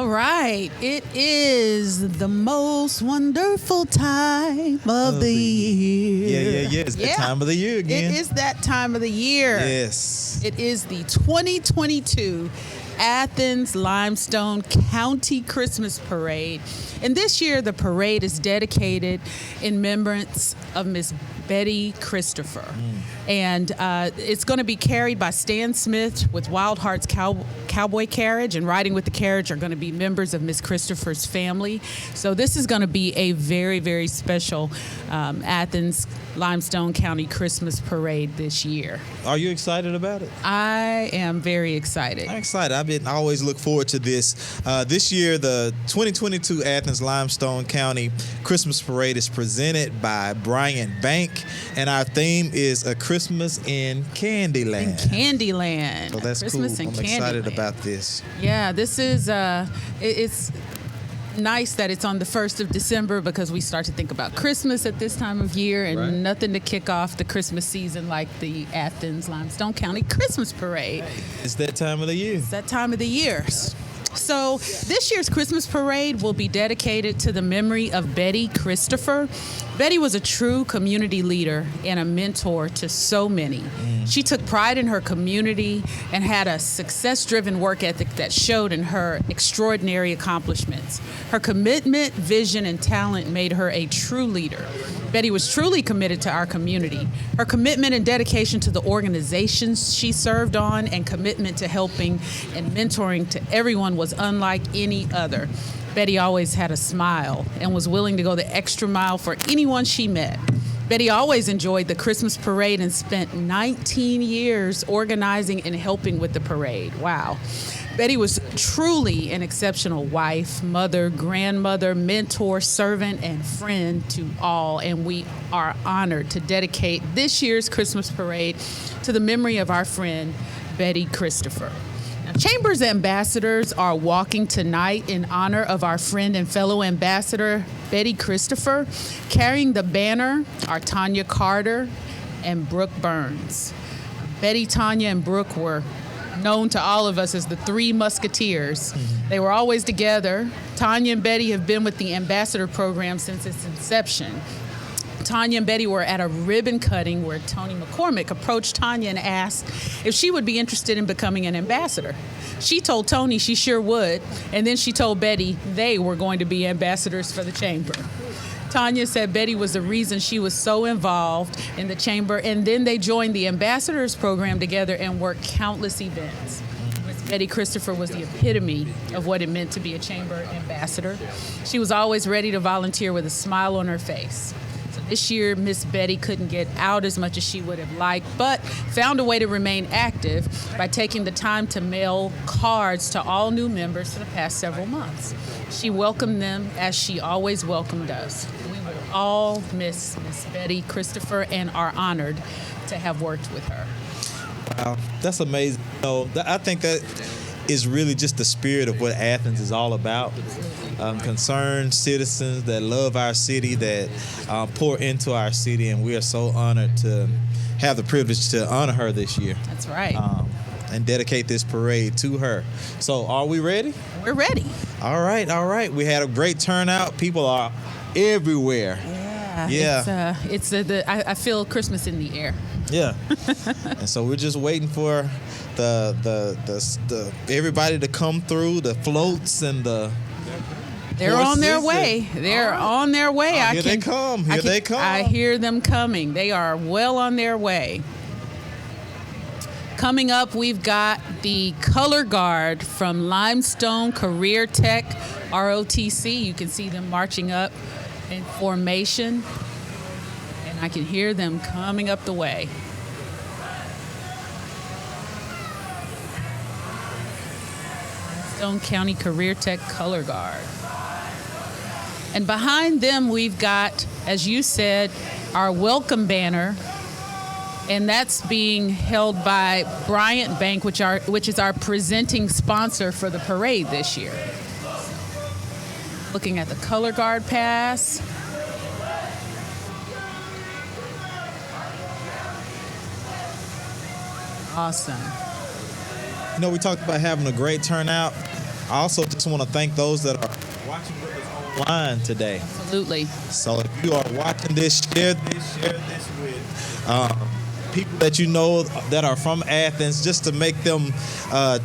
All right. It is the most wonderful time of the year. Yeah. It's that time of the year again. It is that time of the year. Yes. It is the 2022 Athens Limestone County Christmas Parade. And this year, the parade is dedicated in remembrance of Miss Betty Christopher. And it's going to be carried by Stan Smith with Wild Hearts Cowboy Carriage, and riding with the carriage are going to be members of Miss Christopher's family. So this is going to be a very, very special Athens Limestone County Christmas Parade this year. Are you excited about it? I am very excited. I'm excited. I always look forward to this. This year, the 2022 Athens Limestone County Christmas Parade is presented by Bryant Bank, and our theme is A Christmas in Candyland. In Candyland. So that's Christmas cool. in I'm excited Candyland. about this. Yeah, this is it's nice that it's on the 1st of December, because we start to think about Christmas at this time of year, and Right. nothing to kick off the Christmas season like the Athens Limestone County Christmas Parade. It's that time of the year. It's that time of the year. So this year's Christmas parade will be dedicated to the memory of Betty Christopher. Betty was a true community leader and a mentor to so many. She took pride in her community and had a success-driven work ethic that showed in her extraordinary accomplishments. Her commitment, vision, and talent made her a true leader. Betty was truly committed to our community. Her commitment and dedication to the organizations she served on, and commitment to helping and mentoring to everyone, was unlike any other. Betty always had a smile and was willing to go the extra mile for anyone she met. Betty always enjoyed the Christmas parade and spent 19 years organizing and helping with the parade. Wow. Betty was truly an exceptional wife, mother, grandmother, mentor, servant, and friend to all, and we are honored to dedicate this year's Christmas parade to the memory of our friend, Betty Christopher. Now, Chamber's ambassadors are walking tonight in honor of our friend and fellow ambassador, Betty Christopher. Carrying the banner are Tanya Carter and Brooke Burns. Betty, Tanya, and Brooke were known to all of us as the Three Musketeers. They were always together. Tanya and Betty have been with the ambassador program since its inception. Tanya and Betty were at a ribbon cutting where Tony McCormick approached Tanya and asked if she would be interested in becoming an ambassador. She told Tony she sure would, and then she told Betty they were going to be ambassadors for the chamber. Tanya said Betty was the reason she was so involved in the chamber, and then they joined the ambassadors program together and worked countless events. Miss Betty Christopher was the epitome of what it meant to be a chamber ambassador. She was always ready to volunteer with a smile on her face. So this year, Miss Betty couldn't get out as much as she would have liked, but found a way to remain active by taking the time to mail cards to all new members for the past several months. She welcomed them as she always welcomed us. We will all miss Miss Betty Christopher and are honored to have worked with her. Wow, that's amazing. I think that is really just the spirit of what Athens is all about. Concerned citizens that love our city, that pour into our city, and we are so honored to have the privilege to honor her this year. That's right. And dedicate this parade to her. So are we ready? We're ready. All right. We had a great turnout. People are everywhere. Yeah. I feel Christmas in the air. Yeah. And so we're just waiting for the everybody to come through, the floats and the They're on their way. They're on their way. Here they come. They come. I hear them coming. They are well on their way. Coming up, we've got the color guard from Limestone Career Tech, ROTC. You can see them marching up in formation, and I can hear them coming up the way. Limestone County Career Tech Color Guard. And behind them, we've got, as you said, our welcome banner, and that's being held by Bryant Bank, which is our presenting sponsor for the parade this year. Looking at the color guard pass. Awesome. We talked about having a great turnout. I also just want to thank those that are watching with us online today. Absolutely. So if you are watching this, share this with people that you know that are from Athens, just to make them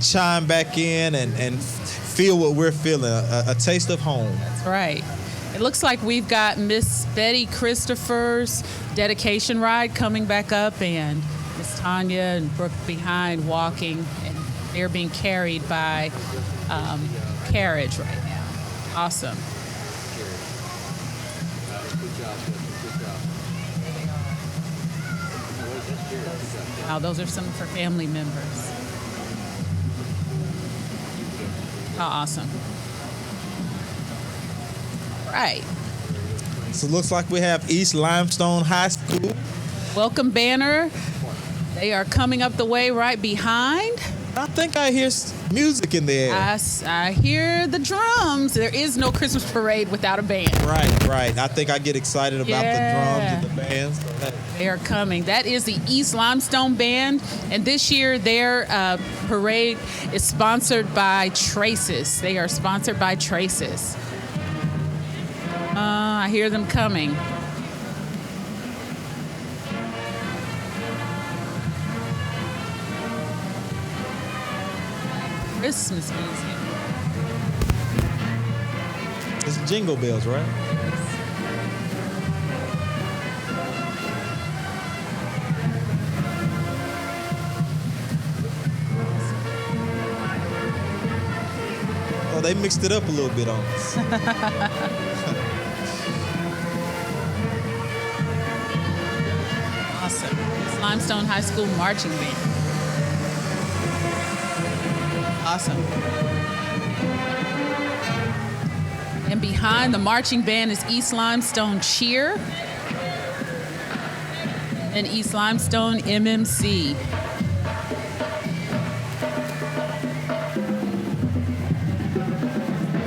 chime back in and feel what we're feeling, a taste of home. That's right. It looks like we've got Miss Betty Christopher's dedication ride coming back up, and Miss Tanya and Brooke behind walking, and they're being carried by carriage right now. Awesome. Wow, those are some of her family members. How awesome. Right. So it looks like we have East Limestone High School. Welcome banner. They are coming up the way right behind. I think I hear music in the air. I hear the drums. There is no Christmas parade without a band. Right. I think I get excited about the drums and the bands. They are coming. That is the East Limestone Band, and this year their parade is sponsored by Traces. They are sponsored by Traces. I hear them coming. Christmas music. It's Jingle Bells, right? Oh, they mixed it up a little bit on us. Awesome. It's Limestone High School Marching Band. Awesome. And behind the marching band is East Limestone Cheer and East Limestone MMC.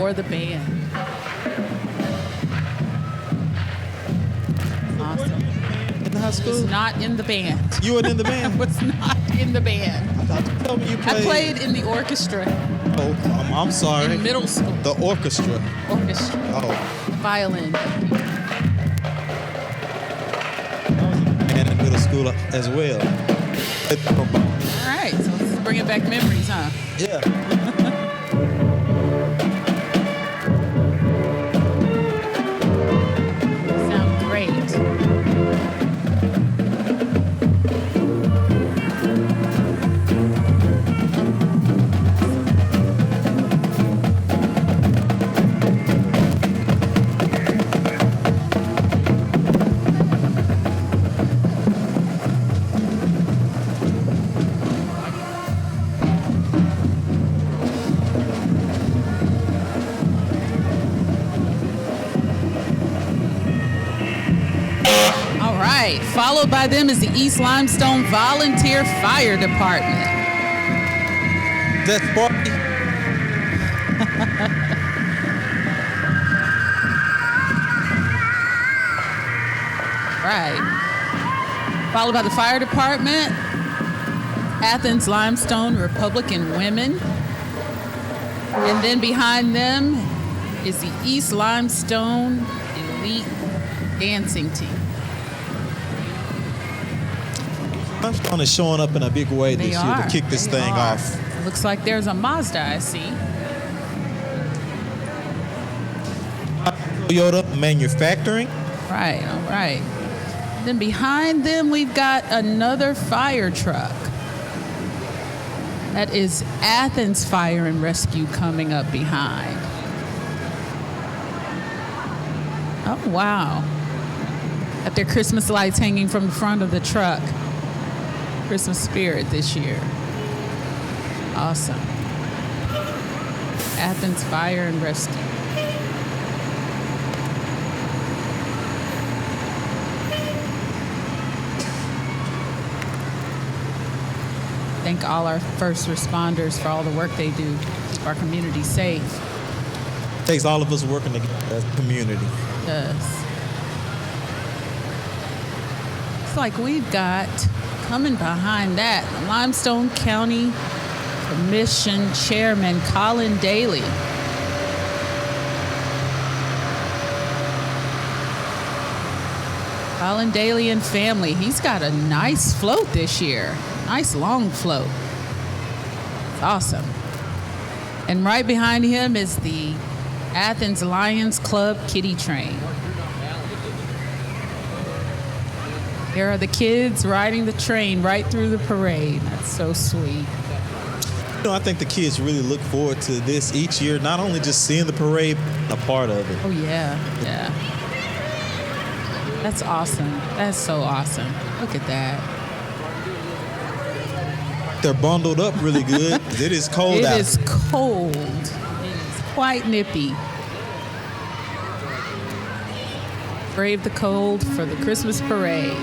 Or the band. Awesome. In the high school? Was not in the band. You weren't in the band? I was not in the band. I thought you told me you played. I played in the orchestra Oh, I'm sorry. in middle school. The orchestra. Orchestra. Oh. Violin. I was in the band in middle school as well. All right, so this is bringing back memories, huh? Yeah. Sound great. Followed by them is the East Limestone Volunteer Fire Department. Death party. Right. Followed by the fire department, Athens Limestone Republican Women. And then behind them is the East Limestone Elite Dancing Team. Limestone is showing up in a big way this year to kick this thing off. Looks like there's a Mazda, I see. Toyota Manufacturing. Right, all right. Then behind them, we've got another fire truck. That is Athens Fire and Rescue coming up behind. Oh, wow. Got their Christmas lights hanging from the front of the truck. Christmas spirit this year. Awesome. Athens Fire and Rescue. Thank all our first responders for all the work they do to keep our community safe. It takes all of us working together as a community. It does. It's like we've got, coming behind that, the Limestone County Commission Chairman Colin Daly. Colin Daly and family. He's got a nice float this year. Nice long float. It's awesome. And right behind him is the Athens Lions Club kiddie train. Here are the kids riding the train right through the parade. That's so sweet. I think the kids really look forward to this each year, not only just seeing the parade, a part of it. Oh, yeah. That's awesome. That's so awesome. Look at that. They're bundled up really good. It is cold out. It is cold. It is quite nippy. Brave the cold for the Christmas parade.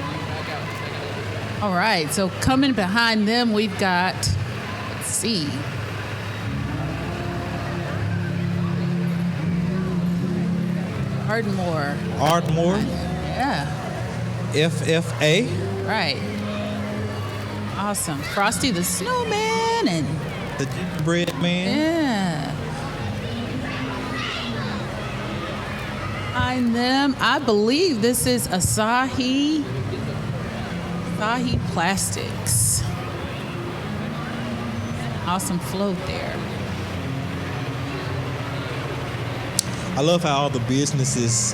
All right, so coming behind them, we've got, let's see. Ardmore. Yeah. FFA. Right. Awesome. Frosty the Snowman and The gingerbread man. yeah. Behind them, I believe this is Asahi Plastics. Awesome float there. I love how all the businesses,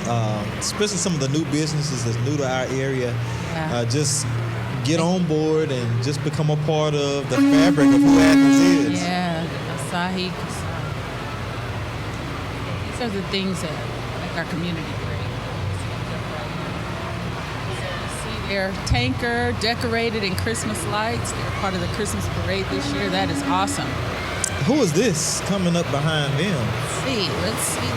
especially some of the new businesses that's new to our area, Yeah. just get on board and just become a part of the fabric of who Athens is. Yeah, Asahi. These are the things that make our community great. See their tanker decorated in Christmas lights. They're part of the Christmas parade this year. That is awesome. Who is this coming up behind them? Let's see.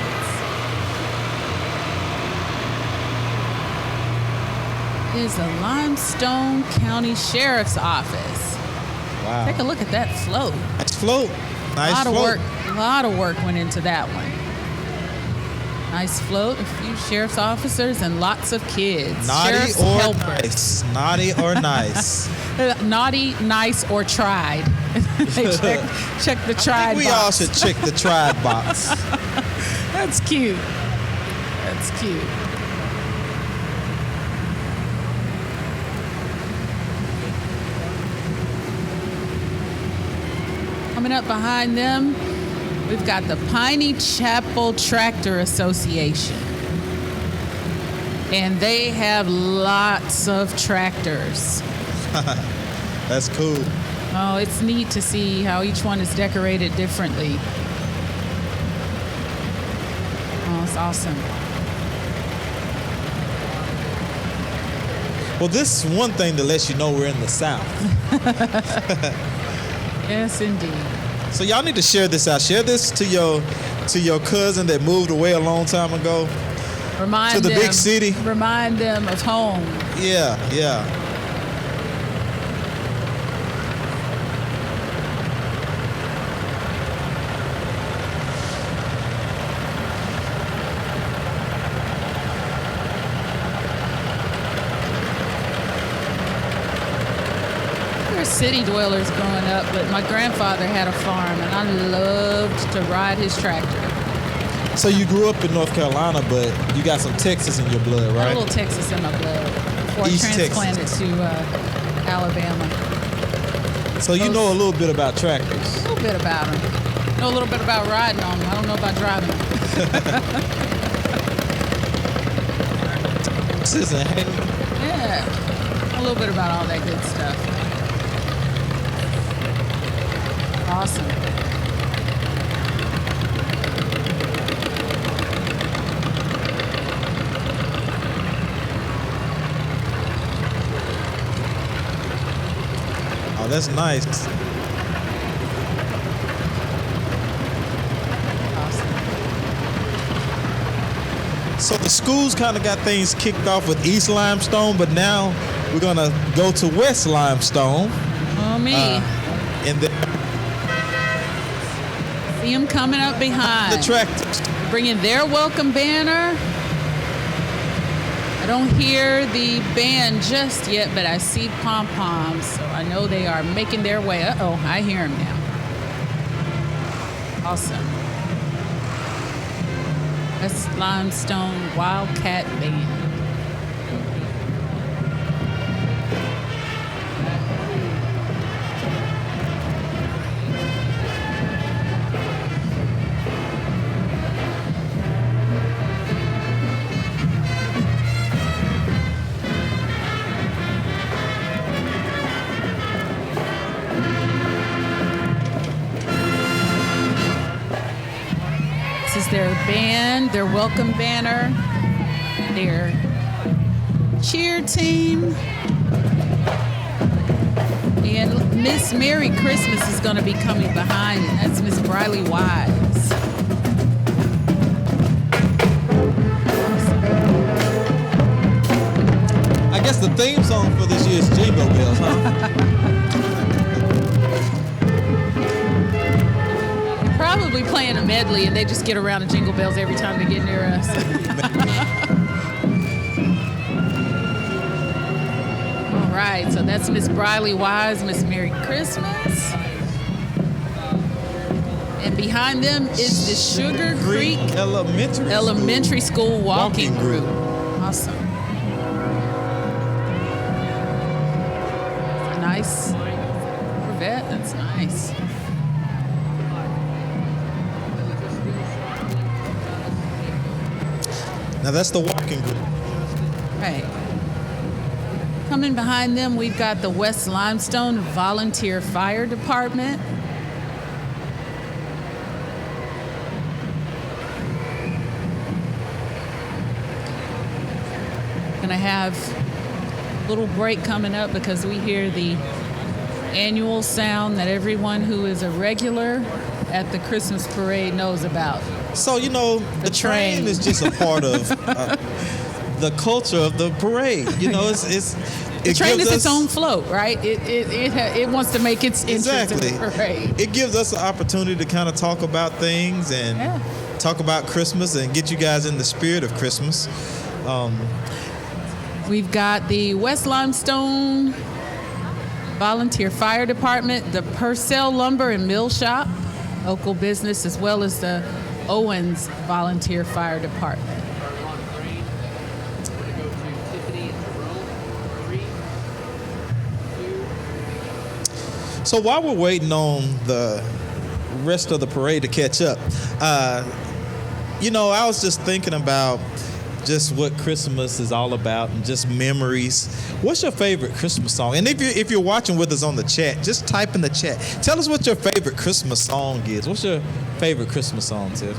Is the Limestone County Sheriff's Office. Wow. Take a look at that float. Nice float. Nice float. A lot of work went into that one. Nice float, a few sheriff's officers, and lots of kids. Naughty Sheriff's or helpers. nice. Naughty or nice. Naughty, nice, or tried. They check the tried we box. all should check the tried box. That's cute. That's cute. Coming up behind them, we've got the Piney Chapel Tractor Association. And they have lots of tractors. That's cool. Oh, it's neat to see how each one is decorated differently. Oh, it's awesome. Well, this is one thing that lets you know we're in the South. Yes, indeed. So y'all need to share this out. Share this to your cousin that moved away a long time ago. Remind To the them, big city. Remind them of home. Yeah. We were city dwellers growing up, but my grandfather had a farm, and I loved to ride his tractor. So you grew up in North Carolina, but you got some Texas in your blood, A right? little Texas in my blood before East I transplanted to Alabama. So you know a little bit about tractors. A little bit about them. Know a little bit about riding on them. I don't know about driving them. Susan, hey. Yeah, a little bit about all that good stuff. Awesome. Oh, that's nice. Awesome. So the schools kind of got things kicked off with East Limestone, but now we're gonna go to West Limestone. Oh, me. And then See them coming up behind. the tractors. Bringing their welcome banner. I don't hear the band just yet, but I see pom-poms, so I know they are making their way. Uh-oh, I hear them now. Awesome. That's Limestone Wildcat Band. This is their band, their welcome banner, their cheer team. And Miss Merry Christmas is going to be coming behind it. That's Miss Briley Wise. I guess the theme song for this year is Jingle Bells, huh? Probably playing a medley, and they just get around to Jingle Bells every time they get near us. All right, so that's Miss Briley Wise, Miss Merry Christmas. And behind them is the Sugar Creek Elementary School Walking Group. Awesome. Nice Corvette, that's nice. Now that's the walking group. Right. Coming behind them, we've got the West Limestone Volunteer Fire Department. Gonna have a little break coming up because we hear the annual sound that everyone who is a regular at the Christmas parade knows about. So, you know, the train is just a part of the culture of the parade. You know, the train is its own float, right? It wants to make its entrance in the parade. It gives us an opportunity to kind of talk about things and talk about Christmas and get you guys in the spirit of Christmas. We've got the West Limestone Volunteer Fire Department, the Purcell Lumber and Mill Shop, local business, as well as the Owens Volunteer Fire Department. So while we're waiting on the rest of the parade to catch up, you know, I was just thinking about just what Christmas is all about and just memories. What's your favorite Christmas song? And if you're watching with us on the chat, just type in the chat. Tell us what your favorite Christmas song is. What's your favorite Christmas song, Tiff?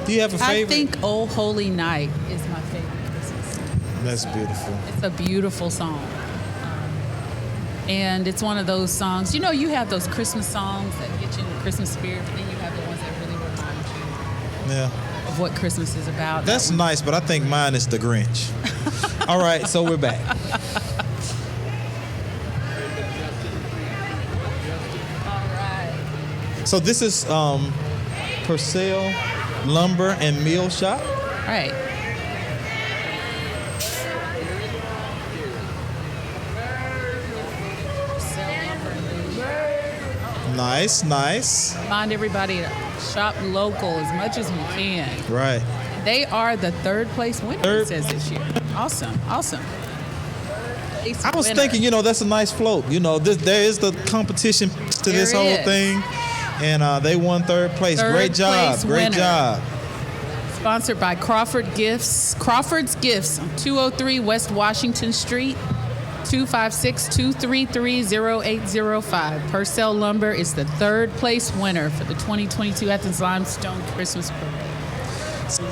Do you have a favorite? I think "Oh Holy Night" is my favorite Christmas song. That's beautiful. It's a beautiful song. And it's one of those songs, you know, you have those Christmas songs that get you in the Christmas spirit, but then you have the ones that really remind you of what Christmas is about. That's nice, but I think mine is The Grinch. All right, so we're back. All right. So this is Purcell Lumber and Mill Shop. Right. Nice, nice. Remind everybody to shop local as much as we can. Right. They are the third place winner, it says this year. Awesome, awesome. I was thinking, you know, that's a nice float. You know, there is the competition to this whole thing. And they won third place. Great job. Great job. Sponsored by Crawford Gifts. Crawford's Gifts on 203 West Washington Street, 256-233-0805. Purcell Lumber is the third place winner for the 2022 Athens Limestone Christmas Parade.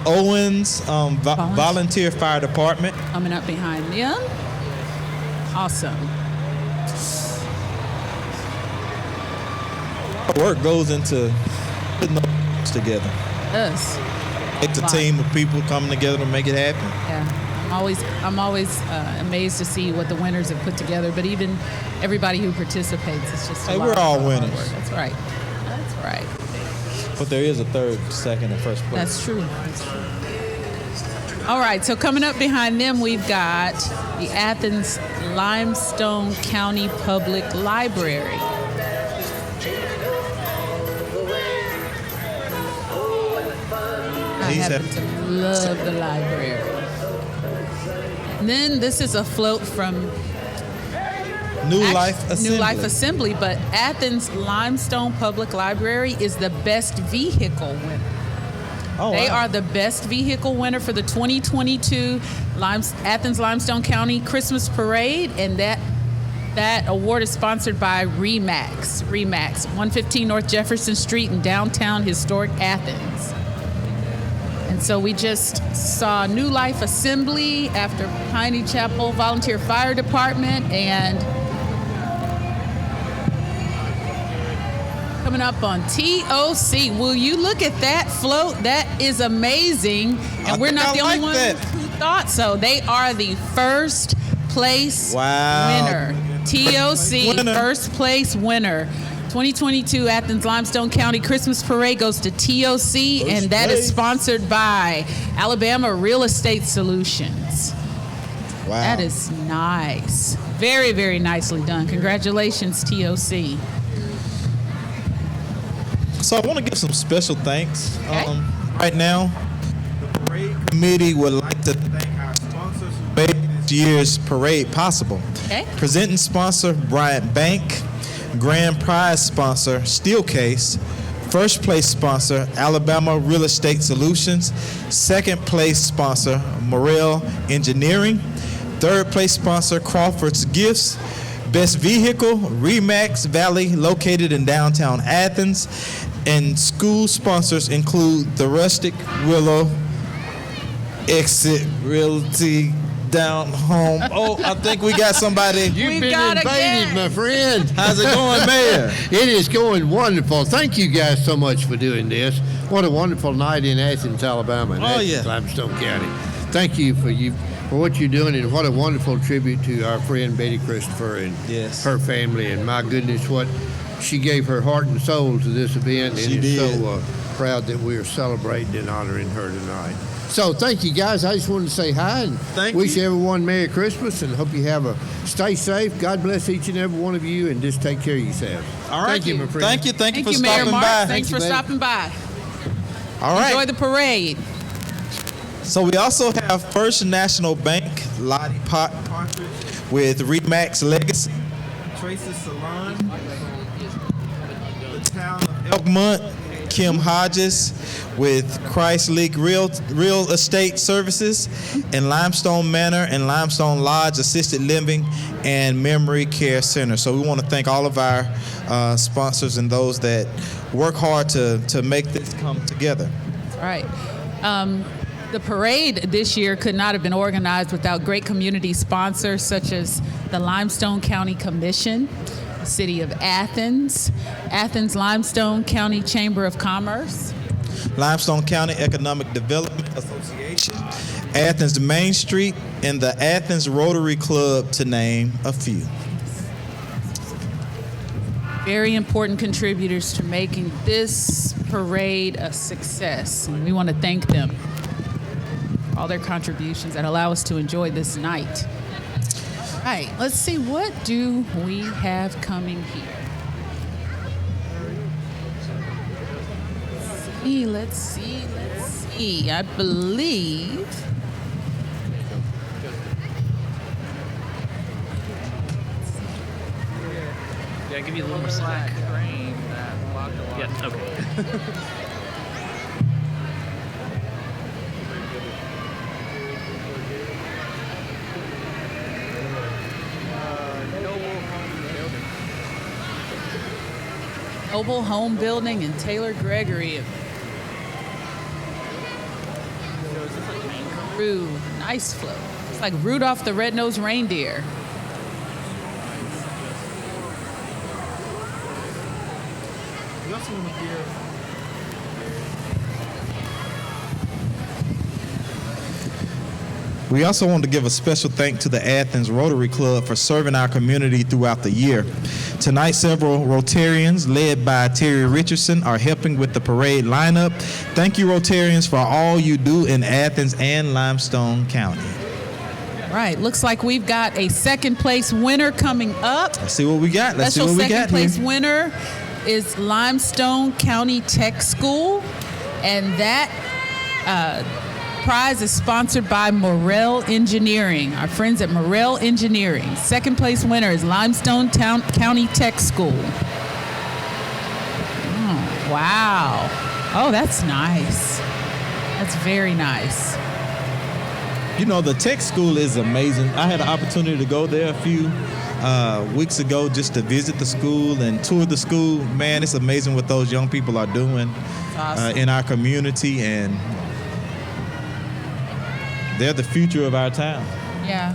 Owens Volunteer Fire Department. Coming up behind them. Awesome. Work goes into putting those together. Us. It's a team of people coming together to make it happen. Yeah. I'm always amazed to see what the winners have put together, but even everybody who participates, it's just a lot we're all of winners. hard work. That's right. That's right. But there is a third, second, and first place. That's true. That's true. All right, so coming up behind them, we've got the Athens-Limestone County Public Library. happen to love the library. And then this is a float from New Life Assembly, but Athens Limestone Public Library is the best vehicle winner. Oh, They wow. are the best vehicle winner for the 2022 Athens Limestone County Christmas Parade, and that award is sponsored by Remax, 115 North Jefferson Street in downtown historic Athens. And so we just saw New Life Assembly after Piney Chapel Volunteer Fire Department, and coming up on TOC. Will you look at that float? That is amazing. And we're not the only ones who thought so. They are the first place winner. TOC, first place winner. 2022 Athens Limestone County Christmas Parade goes to TOC, and that is sponsored by Alabama Real Estate Solutions. Wow. That is nice. Very, very nicely done. Congratulations, TOC. So I want to give some special thanks. Okay. Right now, the parade committee would like to thank our sponsors who made this year's parade possible. Okay. Presenting sponsor, Bryant Bank. Grand prize sponsor, Steelcase. First place sponsor, Alabama Real Estate Solutions. Second place sponsor, Morell Engineering. Third place sponsor, Crawford's Gifts. Best vehicle, Remax Valley, located in downtown Athens. And school sponsors include the Rustic Willow Exit Realty Down Home. Oh, I think we got somebody. You've been invaded, my friend. How's it going, Mayor? It is going wonderful. Thank you guys so much for doing this. What a wonderful night in Athens, Alabama, in Athens, Limestone County. Thank you for what you're doing, and what a wonderful tribute to our friend Betty Christopher and her family. And my goodness, what she gave her heart and soul to this event, and is so proud that we are celebrating and honoring her tonight. So thank you, guys. I just wanted to say hi and wish everyone Merry Christmas, and hope you stay safe. God bless each and every one of you, and just take care of yourselves. All right. Thank you, my friend. Thank you for Mayor stopping Mark. by. Thanks for stopping by. All right. Enjoy the parade. So we also have First National Bank Lottie Partridge with Remax Legacy, Tracy Salon, the town of Elkmont, Kim Hodges with Christ League Real Estate Services, and Limestone Manor and Limestone Lodge Assisted Living and Memory Care Center. So we want to thank all of our sponsors and those that work hard to make this come together. All right. The parade this year could not have been organized without great community sponsors such as the Limestone County Commission, the City of Athens, Athens-Limestone County Chamber of Commerce, Limestone County Economic Development Association, Athens Main Street, and the Athens Rotary Club, to name a few. Very important contributors to making this parade a success, and we want to thank them. All their contributions that allow us to enjoy this night. All right, let's see, what do we have coming here? Let's see. I believe. Did I give you a little more slack? Yeah, okay. Noble Home Building and Taylor Gregory. Nice float. It's like Rudolph the Red-Nosed Reindeer. We also want to give a special thank to the Athens Rotary Club for serving our community throughout the year. Tonight, several Rotarians, led by Terry Richardson, are helping with the parade lineup. Thank you, Rotarians, for all you do in Athens and Limestone County. Right, looks like we've got a second place winner coming up. Let's see what we got. Special second place winner is Limestone County Tech School, and that Prize is sponsored by Morell Engineering, our friends at Morell Engineering. Second place winner is Limestone County Tech School. Oh, wow. Oh, that's nice. That's very nice. You know, the tech school is amazing. I had an opportunity to go there a few weeks ago just to visit the school and tour the school. Man, it's amazing what those young people are doing in our community, and they're the future of our town. Yeah.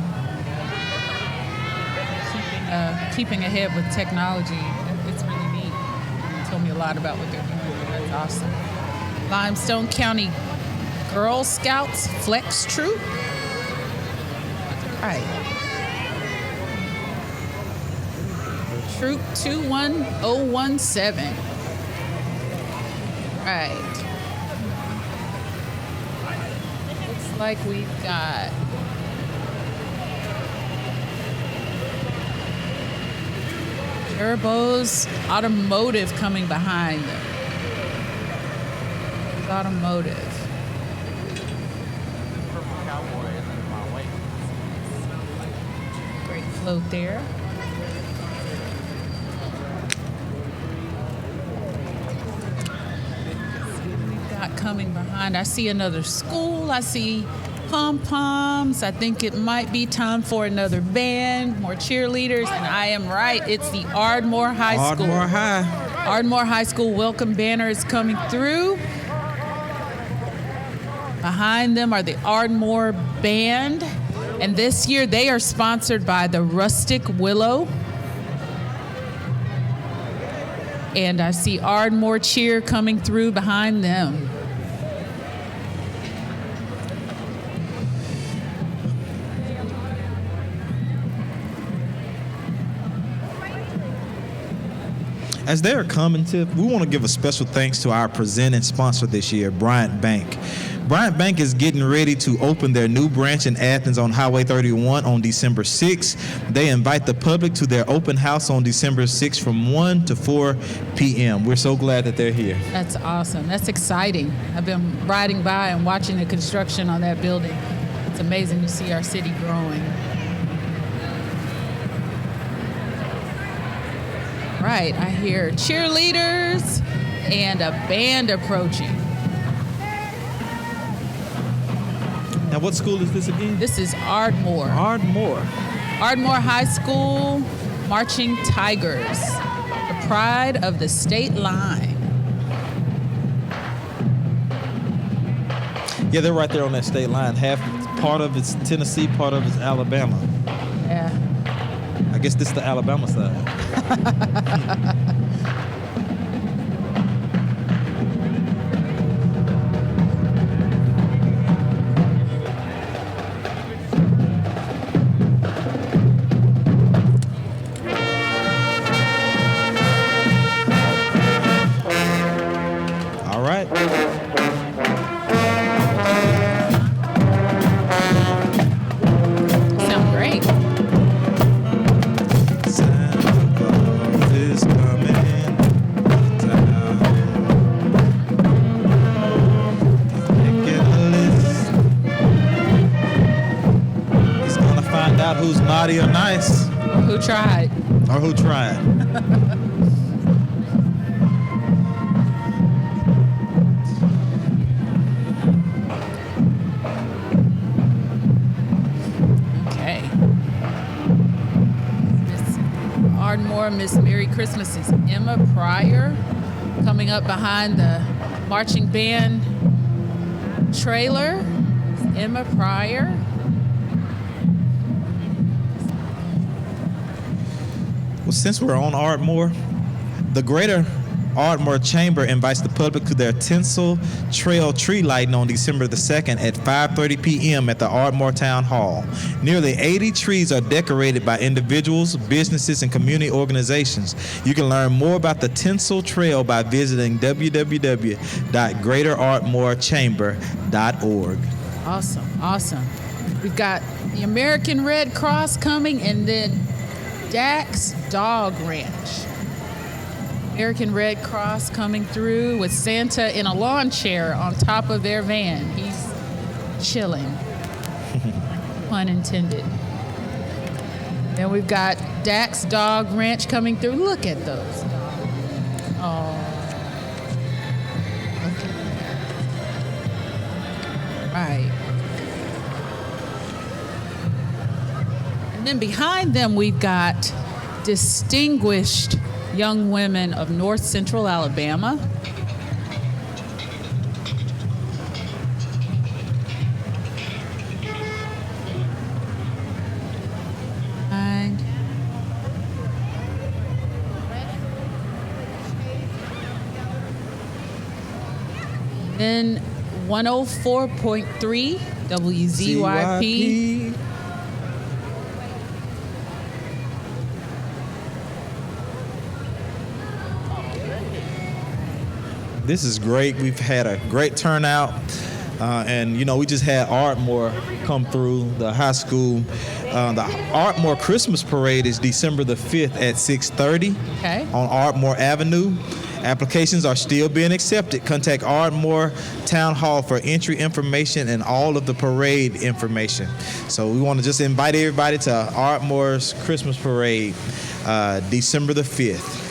Keeping ahead with technology, it's really neat. They told me a lot about what they're doing. That's awesome. Limestone County Girl Scouts Flex Troop. All right. Troop 21017. All right. Looks like we've got Turbo's Automotive coming behind them. Automotive. Great float there. We've got coming behind. I see another school. I see pom-poms. I think it might be time for another band, more cheerleaders, and I am right. It's the Ardmore High School. Ardmore High. Ardmore High School welcome banner is coming through. Behind them are the Ardmore Band, and this year they are sponsored by the Rustic Willow. And I see Ardmore Cheer coming through behind them. As they are coming, Tiff, we want to give a special thanks to our presenting sponsor this year, Bryant Bank. Bryant Bank is getting ready to open their new branch in Athens on Highway 31 on December 6th. They invite the public to their open house on December 6th from 1 to 4 p.m. We're so glad that they're here. That's awesome. That's exciting. I've been riding by and watching the construction on that building. It's amazing to see our city growing. Right, I hear cheerleaders and a band approaching. Now, what school is this again? This is Ardmore. Ardmore. Ardmore High School Marching Tigers, the pride of the state line. Yeah, they're right there on that state line. Part of it's Tennessee, part of it's Alabama. Yeah. I guess this is the Alabama side. All right. Sound great. Who's naughty or nice. Or who tried. Or who tried. Okay. Miss Ardmore, Miss Merry Christmas is Emma Pryor coming up behind the marching band trailer. Emma Pryor. Well, since we're on Ardmore, the Greater Ardmore Chamber invites the public to their Tinsel Trail tree lighting on December the 2nd at 5:30 p.m. at the Ardmore Town Hall. Nearly 80 trees are decorated by individuals, businesses, and community organizations. You can learn more about the Tinsel Trail by visiting www.greaterardmorechamber.org. Awesome, awesome. We've got the American Red Cross coming, and then Dax Dog Ranch. American Red Cross coming through with Santa in a lawn chair on top of their van. He's chilling. Pun intended. Then we've got Dak's Dog Ranch coming through. Look at those. Oh. Okay. Right. And then behind them, we've got distinguished young women of North Central Alabama. And then 104.3 WZYP. This is great. We've had a great turnout. And, you know, we just had Ardmore come through the high school. The Ardmore Christmas Parade is December the 5th at 6:30 on Ardmore Avenue. Applications are still being accepted. Contact Ardmore Town Hall for entry information and all of the parade information. So we want to just invite everybody to Ardmore's Christmas Parade, December the 5th.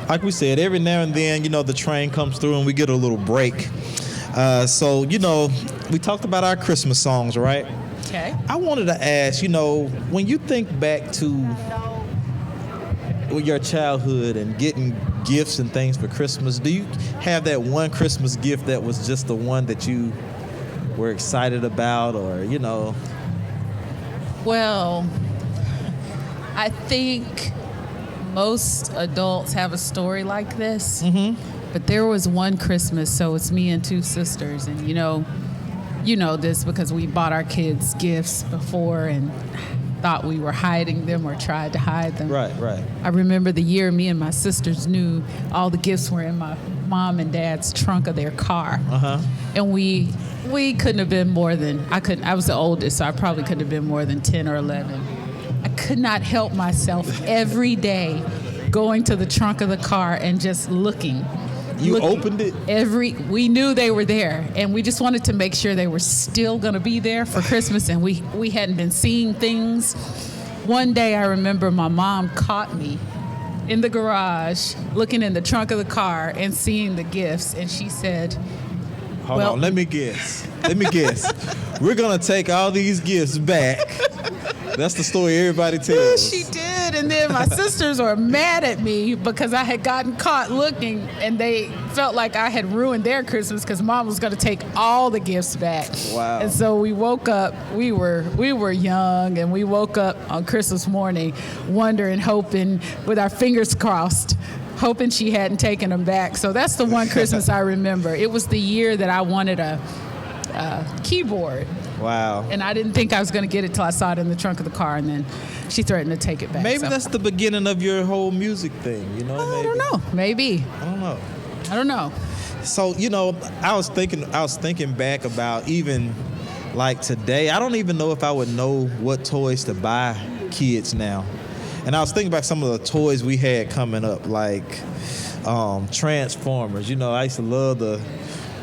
Like we said, every now and then, you know, the train comes through and we get a little break. So, you know, we talked about our Christmas songs, right? Okay. I wanted to ask, you know, when you think back to your childhood and getting gifts and things for Christmas, do you have that one Christmas gift that was just the one that you were excited about, or, you know? Well, I think most adults have a story like this, but there was one Christmas, so it's me and two sisters, and you know this because we bought our kids gifts before and thought we were hiding them or tried to hide them. Right. I remember the year me and my sisters knew all the gifts were in my mom and dad's trunk of their car, and we couldn't have been more than I was the oldest, so I probably couldn't have been more than 10 or 11. I could not help myself every day going to the trunk of the car and just looking. You opened it? We knew they were there, and we just wanted to make sure they were still going to be there for Christmas, and we hadn't been seeing things. One day I remember my mom caught me in the garage looking in the trunk of the car and seeing the gifts, and she said, Hold on, let me guess. We're going to take all these gifts back. That's the story everybody tells. She did, and then my sisters were mad at me because I had gotten caught looking, and they felt like I had ruined their Christmas because Mom was going to take all the gifts back. Wow! And so we woke up. We were young, and we woke up on Christmas morning, wondering, hoping, with our fingers crossed, hoping she hadn't taken them back. So that's the one Christmas I remember. It was the year that I wanted a keyboard. Wow. And I didn't think I was going to get it till I saw it in the trunk of the car, and then she threatened to take it back. Maybe that's the beginning of your whole music thing, you know? I don't know. Maybe. I don't know. So, you know, I was thinking back about even like today. I don't even know if I would know what toys to buy kids now. And I was thinking about some of the toys we had coming up, like Transformers. You know, I used to love the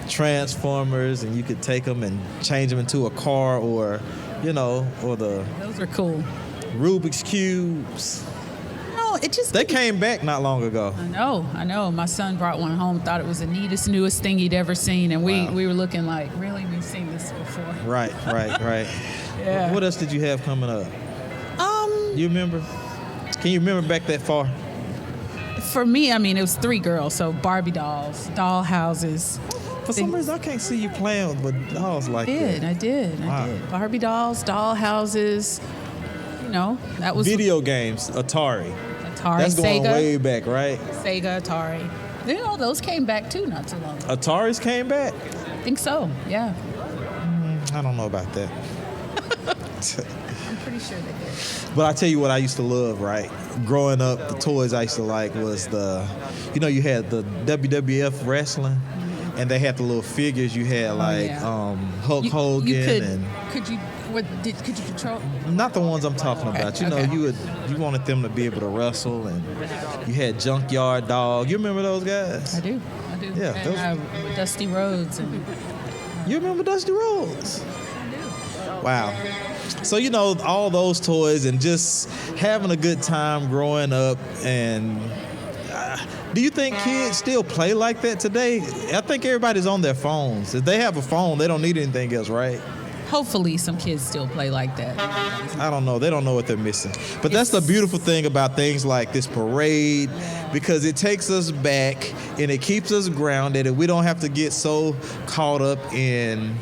Transformers, and you could take them and change them into a car, or, you know, or those are cool. Rubik's Cubes. No, they came back not long ago. I know. My son brought one home, thought it was the neatest, newest thing he'd ever seen, and we were looking like, really, we've seen this before. Right. Yeah. What else did you have coming up? You remember? Can you remember back that far? For me, I mean, it was 3 girls, so Barbie dolls, doll houses. For some reason, I can't see you playing with dolls like that. I did. Barbie dolls, doll houses. You know, that was video games. Atari. That's going Sega, way back, right? Sega, Atari. You know, those came back too not too long ago. Ataris came back? I think so. Yeah. I don't know about that. I'm pretty sure they did. But I tell you what I used to love, right? Growing up, the toys I used to like was you had the WWF wrestling, and they had the little figures. You had Hulk Hogan could you control? Not the ones I'm talking about. You know, you wanted them to be able to wrestle, and you had Junkyard Dog. You remember those guys? I do. Yeah, and, Dusty Rhodes and. You remember Dusty Rhodes? I do. Wow. So, all those toys and just having a good time growing up. And do you think kids still play like that today? I think everybody's on their phones. If they have a phone, they don't need anything else, right? Hopefully some kids still play like that. I don't know. They don't know what they're missing. But that's the beautiful thing about things like this parade, because it takes us back and it keeps us grounded, and we don't have to get so caught up in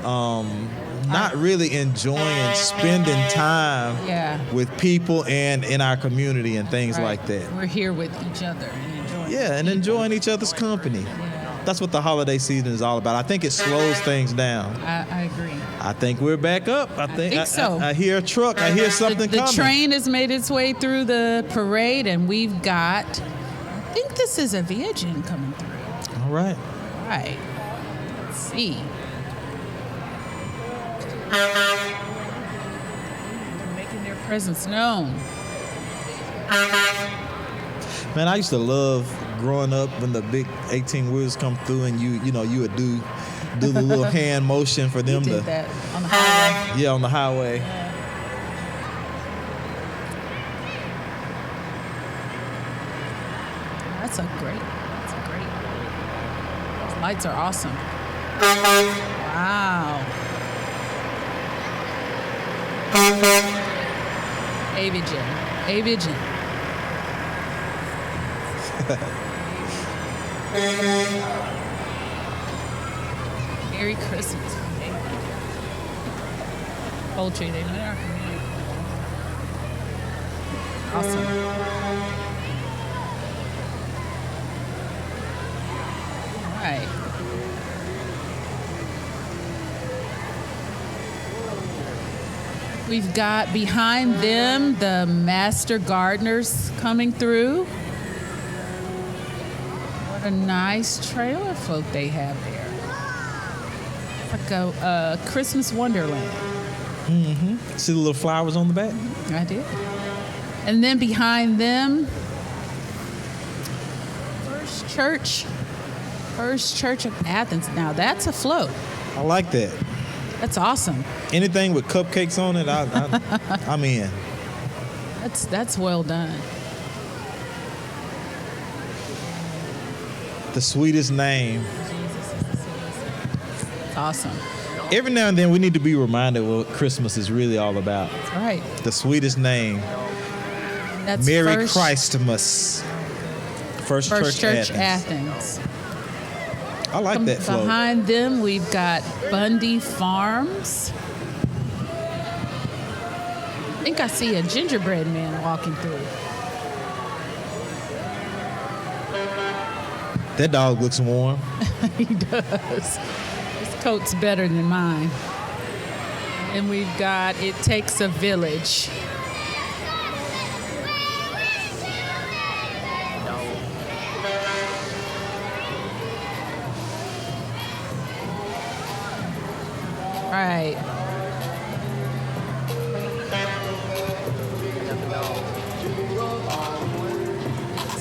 not really enjoying spending time with people and in our community and things like that. We're here with each other and enjoying each other's company. That's what the holiday season is all about. I think it slows things down. I agree. I think we're back up. I think so. I hear a truck. I hear something coming. The train has made its way through the parade, and we've got, I think this is a Viagen coming through. All right. Let's see. Making their presence known. Man, I used to love growing up when the big 18 wheels come through, and you would do the little hand motion for them did that on the highway. Yeah, on the highway. That's a great. Those lights are awesome. Wow. Avigen. Merry Christmas. Poultry, they know our community. Awesome. All right. We've got behind them the master gardeners coming through. What a nice trailer float they have there. Like a Christmas wonderland. Mm-hmm. See the little flowers on the back? I did. And then behind them, First Church of Athens. Now that's a float. I like that. That's awesome. Anything with cupcakes on it, I'm in. That's well done. The sweetest name. It's awesome. Every now and then we need to be reminded what Christmas is really all about. That's right. The sweetest name. That's Merry Christmas. First Church Athens. I like that float. Behind them, we've got Bundy Farms. I think I see a gingerbread man walking through. That dog looks warm. He does. His coat's better than mine. And we've got It Takes a Village. Right.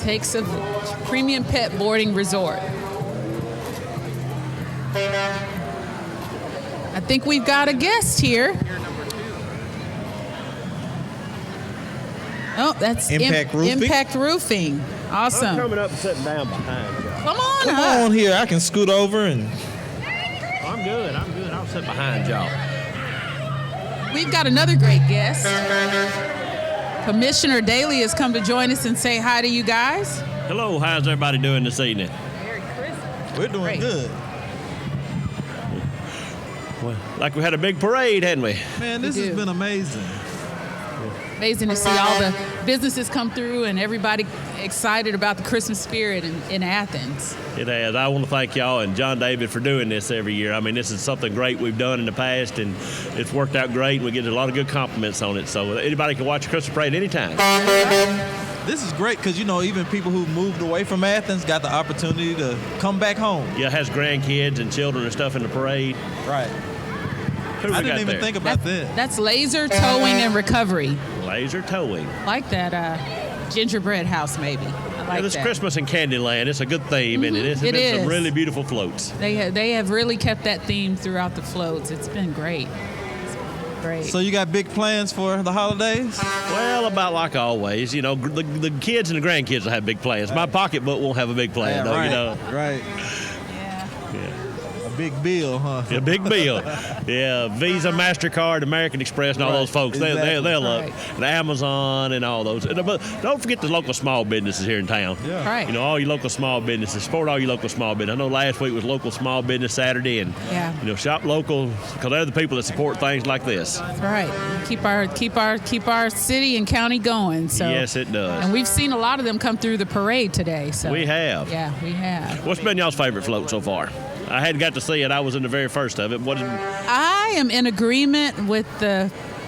Takes a premium pet boarding resort. I think we've got a guest here. Oh, that's Impact Roofing. Impact Roofing. Awesome. I'm coming up and sitting down behind you. Come on Come up. on here. I can scoot over and. I'm good. I'll sit behind y'all. We've got another great guest. Commissioner Daly has come to join us and say hi to you guys. Hello, how's everybody doing this evening? Merry Christmas. We're doing Great. good. Well, like we had a big parade, hadn't we? Man, this has been amazing. Amazing to see all the businesses come through and everybody excited about the Christmas spirit in Athens. It has. I want to thank y'all and John David for doing this every year. I mean, this is something great we've done in the past, and it's worked out great, and we get a lot of good compliments on it. So anybody can watch the Christmas parade anytime. This is great because, even people who moved away from Athens got the opportunity to come back home. Yeah, it has grandkids and children and stuff in the parade. Right. I didn't even think about that. That's laser towing and recovery. Laser towing. Like that gingerbread house, maybe. I like This that. Christmas in Candyland. It's a good theme, and it's It been some is. really beautiful floats. They have really kept that theme throughout the floats. It's been great. Great. So you got big plans for the holidays? Well, about like always, the kids and the grandkids will have big plans. My pocketbook won't have a big plan, though, right, Right. Yeah. A big bill, huh? A big bill. Yeah, Visa, MasterCard, American Express, and all those folks. Exactly. They'll Right. and Amazon and all those. But don't forget the local small businesses here in town. Yeah. Right. All your local small businesses. Support all your local small business. I know last week was Local Small Business Saturday, and Yeah. shop local because they're the people that support things like this. That's right. Keep our city and county going. So Yes, it does. And we've seen a lot of them come through the parade today. So We have. Yeah, we have. What's been y'all's favorite float so far? I hadn't got to see it. I was in the very first of it. I am in agreement with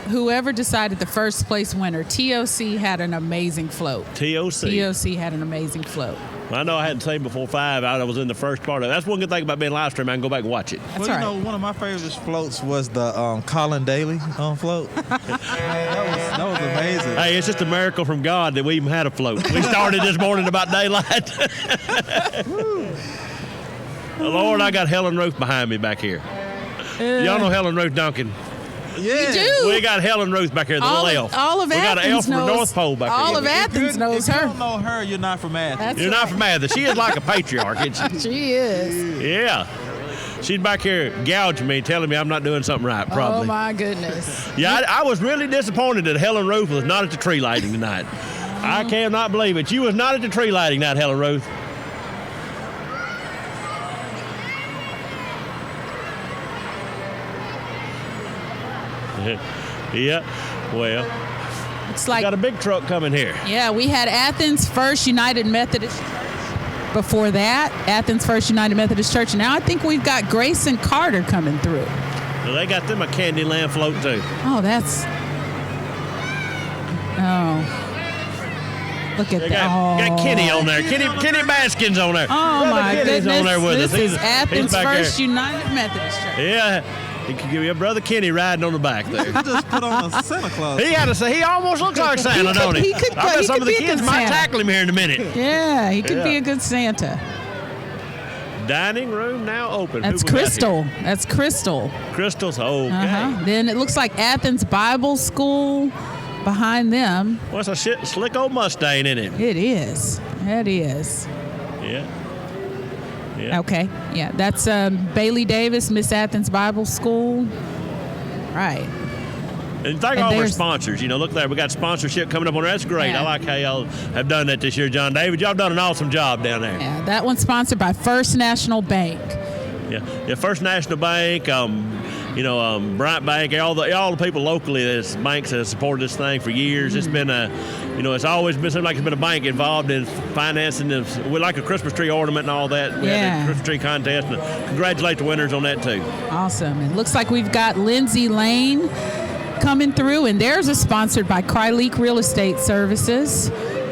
whoever decided the first place winner. TOC had an amazing float. TOC. TOC had an amazing float. I know I hadn't seen before 5. I was in the first part of it. That's one good thing about being live stream. I can go back and watch it. That's Well, right. one of my favorite floats was the Colin Daly float. that was amazing. Hey, it's just a miracle from God that we even had a float. We started this morning about daylight. Lord, I got Helen Ruth behind me back here. Y'all know Helen Ruth Duncan? Yeah. do. We got Helen Ruth back here to the left. All of we got an elf Athens from the knows. North Pole back All here. of Athens knows If you her. don't know her, you're not from Athens. That's You're not right. from Athens. She is like a patriarch, isn't she? She is. Yeah. She's back here gouging me, telling me I'm not doing something right, probably. Oh my goodness. Yeah, I was really disappointed that Helen Ruth was not at the tree lighting tonight. I cannot believe it. You was not at the tree lighting night, Helen Ruth. Yeah, well, It's we like got a big truck coming here. Yeah, we had Athens First United Methodist Church. Before that, Athens First United Methodist Church. Now I think we've got Grace and Carter coming through. Well, they got them a Candyland float too. Oh, that's. Oh. Look at They that. got Oh. Kenny on there. Kenny Baskins on there. Oh Brother my Kenny's goodness. on there with This us. is He's Athens back First there. United Methodist Church. Yeah. He could give you a brother Kenny riding on the back there. Just put on a Santa Claus. He almost looks like Santa, don't he? he could- I bet he some could of the be a kids good might Santa. tackle him here in a minute. Yeah, he could be Yeah. a good Santa. Dining room now open. That's Who we got Crystal. That's Crystal. here? Crystal's okay. Uh-huh. Then it looks like Athens Bible School behind them. What's a slick old Mustang in it? It is. It is. Yeah. Yeah. Okay. Yeah, that's Bailey Davis, Miss Athens Bible School. Right. And thank And all our there's- sponsors. Look there. We got sponsorship coming up on there. That's great. Yeah. I like how y'all have done that this year, John David. Y'all done an awesome job down there. Yeah, that one's sponsored by First National Bank. Yeah. First National Bank, Bryant Bank, all the people locally that's banks that have supported this thing for years. It's been it's always been something like it's been a bank involved in financing. We like a Christmas tree ornament and all that. We had Yeah. a Christmas tree contest, and congratulate the winners on that too. Awesome. It looks like we've got Lindsay Lane coming through, and theirs is sponsored by Cryleek Real Estate Services.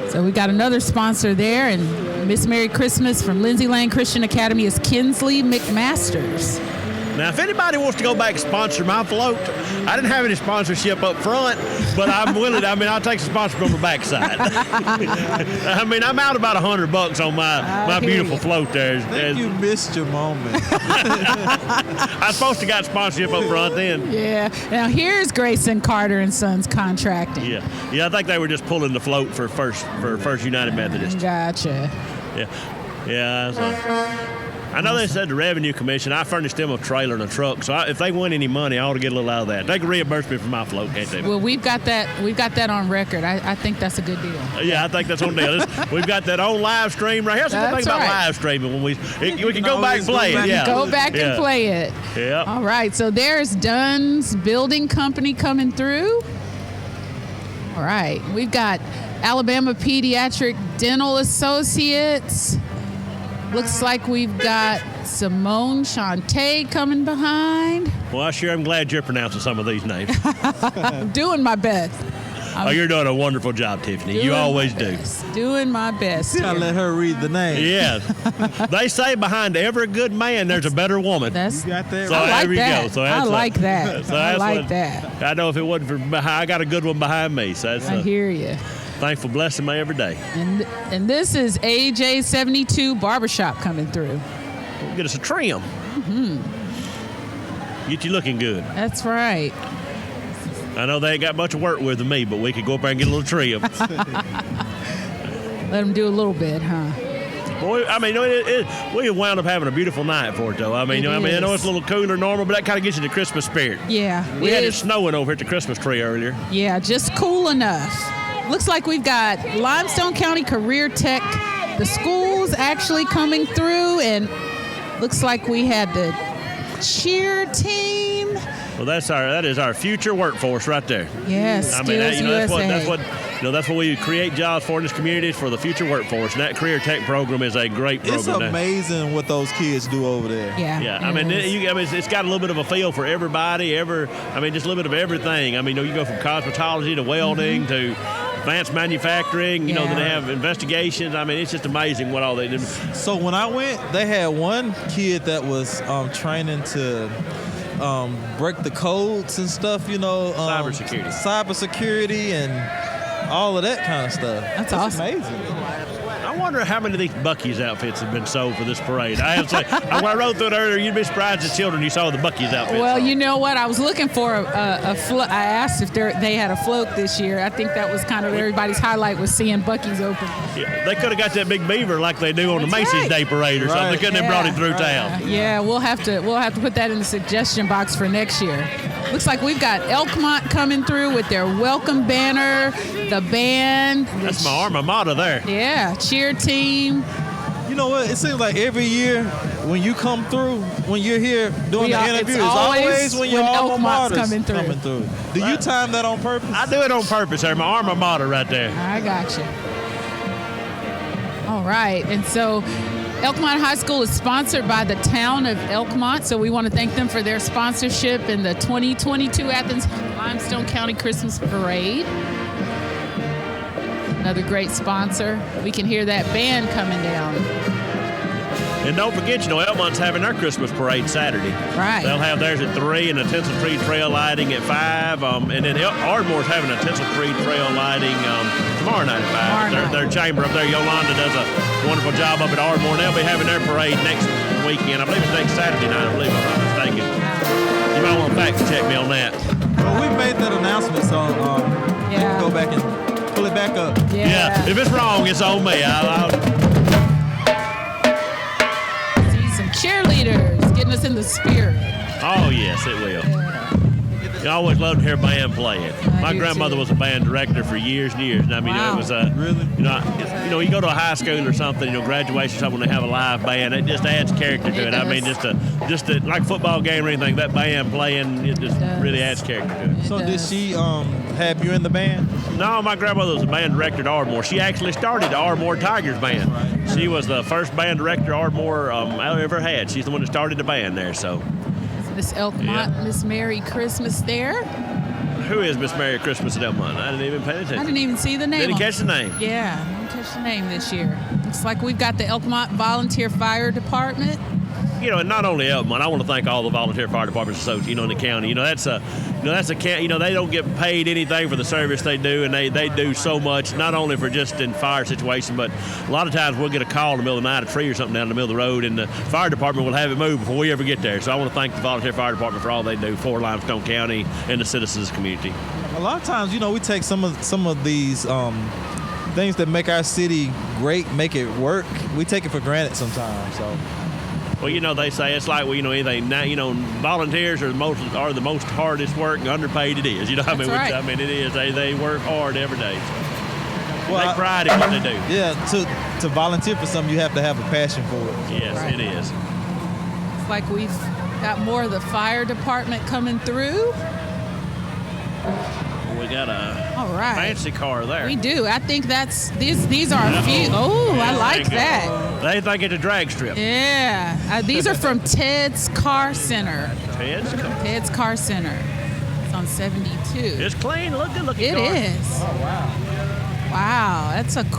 So we got another sponsor there, and Miss Merry Christmas from Lindsay Lane Christian Academy is Kinsley McMasters. Now, if anybody wants to go back and sponsor my float, I didn't have any sponsorship up front, but I'm willing. I'll take some sponsorship on the backside. I'm out about $100 on my hear beautiful you. float there. I think you missed your moment. I was supposed to got sponsorship up front then. Yeah. Now here's Grayson Carter and Sons Contracting. Yeah. I think they were just pulling the float for First United Methodist. Gotcha. Yeah. So. I know they said the Revenue Commission, I furnished them a trailer and a truck, so if they win any money, I ought to get a little out of that. They can reimburse me for my float, can't they? Well, we've got that on record. I think that's a good deal. Yeah, I think that's on deal. We've got that on live stream right here. That's the good That's thing about right. live streaming. When we can go back and always go play back it. and Yeah. Go back and play it. Yeah. All right. So there's Dunn's Building Company coming through. All right. We've got Alabama Pediatric Dental Associates. Looks like we've got Simone Shantae coming behind. Well, I sure am glad you're pronouncing some of these names. I'm doing my best. You're doing a wonderful job, Tiffany. You always do. Doing my best. Gotta let her read the name. Yeah. They say behind every good man, there's a better woman. You got that So right. I like there you that. go. So I like that. So I that's like what- that. I know if it wasn't for behind, I got a good one behind me. So that's I hear you. thankful blessing me every day. And this is AJ72 Barbershop coming through. Get us a trim. Get you looking good. That's right. I know they ain't got much work with me, but we could go up there and get a little trim. Let them do a little bit, huh? Boy, I mean, we wound up having a beautiful night for it, though. I mean, It I know is. it's a little cooler than normal, but that kind of gets you the Christmas spirit. Yeah. We had it is. snowing over at the Christmas tree earlier. Yeah, just cool enough. Looks like we've got Limestone County Career Tech, the schools actually coming through, and looks like we had the cheer team. Well, that is our future workforce right there. Yes, I Skills mean, USA. that's what we create jobs for in this community, is for the future workforce. And that Career Tech program is a great program. It's now. amazing what those kids do over there. Yeah. Yeah, I mean, it's got a little bit of a feel for everybody. Just a little bit of everything. I mean, you go from cosmetology to welding to advanced manufacturing. You know, Yeah. then they have investigations. I mean, it's just amazing what all they do. So when I went, they had one kid that was training to break the codes and stuff, cybersecurity and all of that kind of stuff. That's awesome. Amazing. I wonder how many of these Buc-ee's outfits have been sold for this parade. I have to say, when I rode through it earlier, you'd be surprised as children you saw the Buc-ee's outfits. Well, sold. you know what? I was looking for a float. I asked if they had a float this year. I think that was kind of everybody's highlight, was seeing Buc-ee's open. Yeah, they could have got that big beaver like they do on the That's Macy's right. Day Parade or something. They Right. couldn't have brought him through town. Yeah, we'll have to put that in the suggestion box for next year. Looks like we've got Elkmont coming through with their welcome banner, the band. That's my alma mater there. Yeah, cheer team. You know what? It seems like every year when you come through, when you're here doing the interview, it's always when your when alma Elkmont's mater's coming through. Do you time that on purpose? I do it on purpose there. My alma mater right there. I got you. All right, and so Elkmont High School is sponsored by the town of Elkmont, so we want to thank them for their sponsorship in the 2022 Athens Limestone County Christmas Parade. Another great sponsor. We can hear that band coming down. And don't forget, Elkmont's having their Christmas parade Saturday. Right. They'll have theirs at 3 and a tinsel tree trail lighting at 5. And then Ardmore's having a tinsel tree trail lighting tomorrow night at 5. Tomorrow night. Their chamber up there, Yolanda, does a wonderful job up at Ardmore. And they'll be having their parade next weekend. I believe it's next Saturday night, if I'm not mistaken. You might want to fact check me on that. Well, we made that announcement, so we can go back and pull it back up. Yeah. If it's wrong, it's on me. I'll See some cheerleaders getting us in the spirit. Oh, yes, it will. You always love to hear a band playing. My do grandmother too. was a band director for years and years. And I mean, Wow. it was Really? you go to a high school or something, graduation or something, when they have a live band, it just adds character to It it. I mean, does. just a like football game or anything, that band playing, it just does. really adds character to it. So It did does. she have you in the band? No, my grandmother was a band director at Ardmore. She actually started the Ardmore Tigers band. She was the first band director Ardmore I ever had. She's the one that started the band there. So, Miss Elkmont, Miss Merry Christmas there. who is Miss Merry Christmas at Elmont? I didn't even pay attention. I didn't even see the name. Didn't on catch the name. Yeah, didn't catch the name this year. Looks like we've got the Elkmont Volunteer Fire Department. And not only Elkmont, I want to thank all the volunteer fire departments associated, in the county. That's a they don't get paid anything for the service they do, and they do so much, not only for just in fire situations, but a lot of times we'll get a call in the middle of the night, a tree or something down in the middle of the road, and the fire department will have it moved before we ever get there. So I want to thank the volunteer fire department for all they do for Limestone County and the citizens of the community. A lot of times, we take some of these things that make our city great, make it work. We take it for granted sometimes. So. Well, they say it's like anything. Now, volunteers are the most hardest work and underpaid it is. That's right. I mean, it is. They work hard every day. So. Well, They pride in what they do. Yeah, to volunteer for something, you have to have a passion for it. Yes, Right. it is. Looks like we've got more of the fire department coming through. we got a All right. fancy car there. We do. I think these are a few. Oh, I like that. They think it's a drag strip. Yeah. These are from Ted's Car Center. Ted's Car Center. It's on 72. It's clean. Look good looking car. It is. Oh, wow. Wow. That's a. Is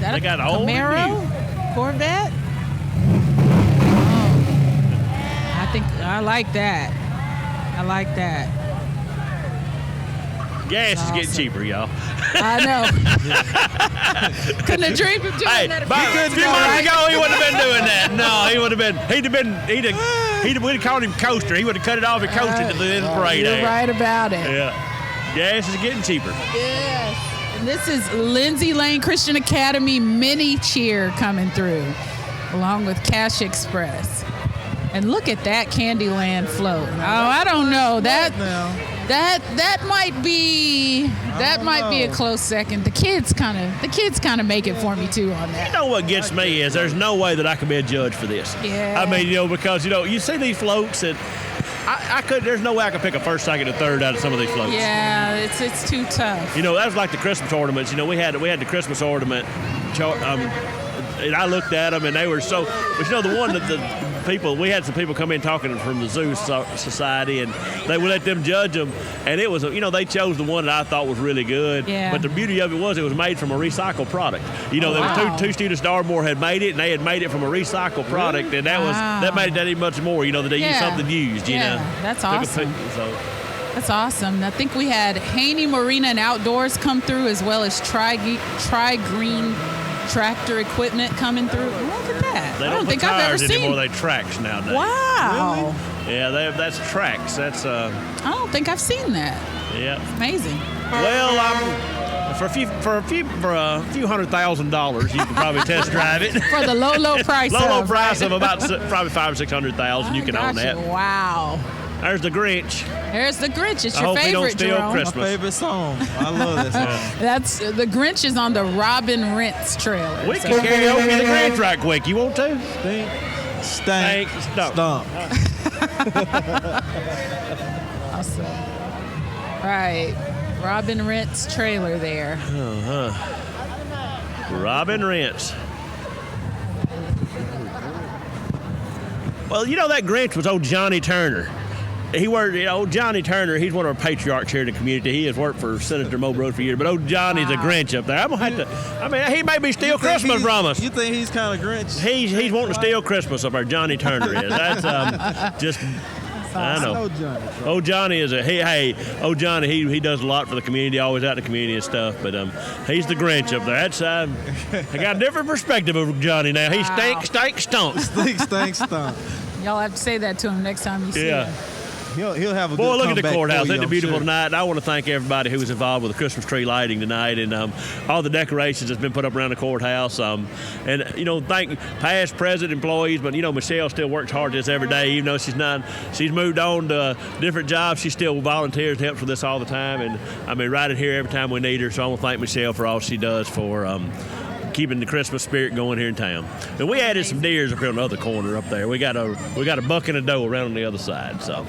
that They a got old and Camaro? Corvette? Oh. I like that. I like that. Gas is getting cheaper, y'all. I know. Couldn't have dreamed of doing that. A few months ago, he wouldn't have been doing that. No, he would have been. We'd have called him Coaster. He would have cut it off and coasted to the end of the parade. You're right about it. Yeah. Gas is getting cheaper. Yes. And this is Lindsay Lane Christian Academy mini cheer coming through, along with Cash Express. And look at that Candyland float. Oh, I don't know. That might be a close second. The kids kind of make it for me too on that. You know what gets me is there's no way that I can be a judge for this. Yeah. I mean, because you see these floats and I could. There's no way I could pick a first, second, and third out of some of these floats. Yeah, it's too tough. That was like the Christmas ornaments. We had the Christmas ornament. And I looked at them and they were so. But the one that the people, we had some people come in talking from the Zoo Society, and they would let them judge them. And it was, they chose the one that I thought was really good. Yeah. But the beauty of it was made from a recycled product. There was two students at Ardmore had made it, and they had made it from a recycled product, and that made it that even much more. That they used something used. That's awesome. That's awesome. I think we had Haney Marina and Outdoors come through, as well as Tri Green tractor equipment coming through. Look at that. I don't think I've ever seen anymore. They tracks nowadays. Wow. Really? Yeah, that's tracks. That's I don't think I've seen that. Yeah. It's amazing. Well, for a few $100,000, you can probably test drive it. For the low price. Low price of about probably $500,000 or $600,000. You can own that. Wow. There's the Grinch. There's the Grinch. It's I your hope favorite, he don't steal Jerome. Christmas. My favorite song. I love that song. That's the Grinch is on the Robin Rents trailer. We can karaoke the Grinch right quick. You want to? Stank, stomp. Awesome. Right. Robin Rents trailer there. Robin Rents. Well, that Grinch was old Johnny Turner. He worked, old Johnny Turner, he's one of our patriarchs here in the community. He has worked for Senator Mo Brode for years, but old Johnny's a Grinch up there. I'm going to have to, he may be steal Christmas from us. You think he's kind of Grinch? He's wanting to steal Christmas up there, Johnny Turner is. That's just, I know. Old Johnny is old Johnny, he does a lot for the community, always out in the community and stuff, but he's the Grinch up there. That's, I got a different perspective of Johnny now. He stunk. Stink, stomp. Y'all have to say that to him next time you see him. He'll have a Boy, good look at the comeback courthouse. for you, Isn't it beautiful sure. tonight? And I want to thank everybody who was involved with the Christmas tree lighting tonight and all the decorations that's been put up around the courthouse. And thank past, present employees. But Michelle still works hard this every day, even though she's moved on to different jobs. She still volunteers and helps with this all the time. And right in here every time we need her. So I want to thank Michelle for all she does for keeping the Christmas spirit going here in town. And we added some deers up here on the other corner up there. We got a buck and a doe around on the other side. So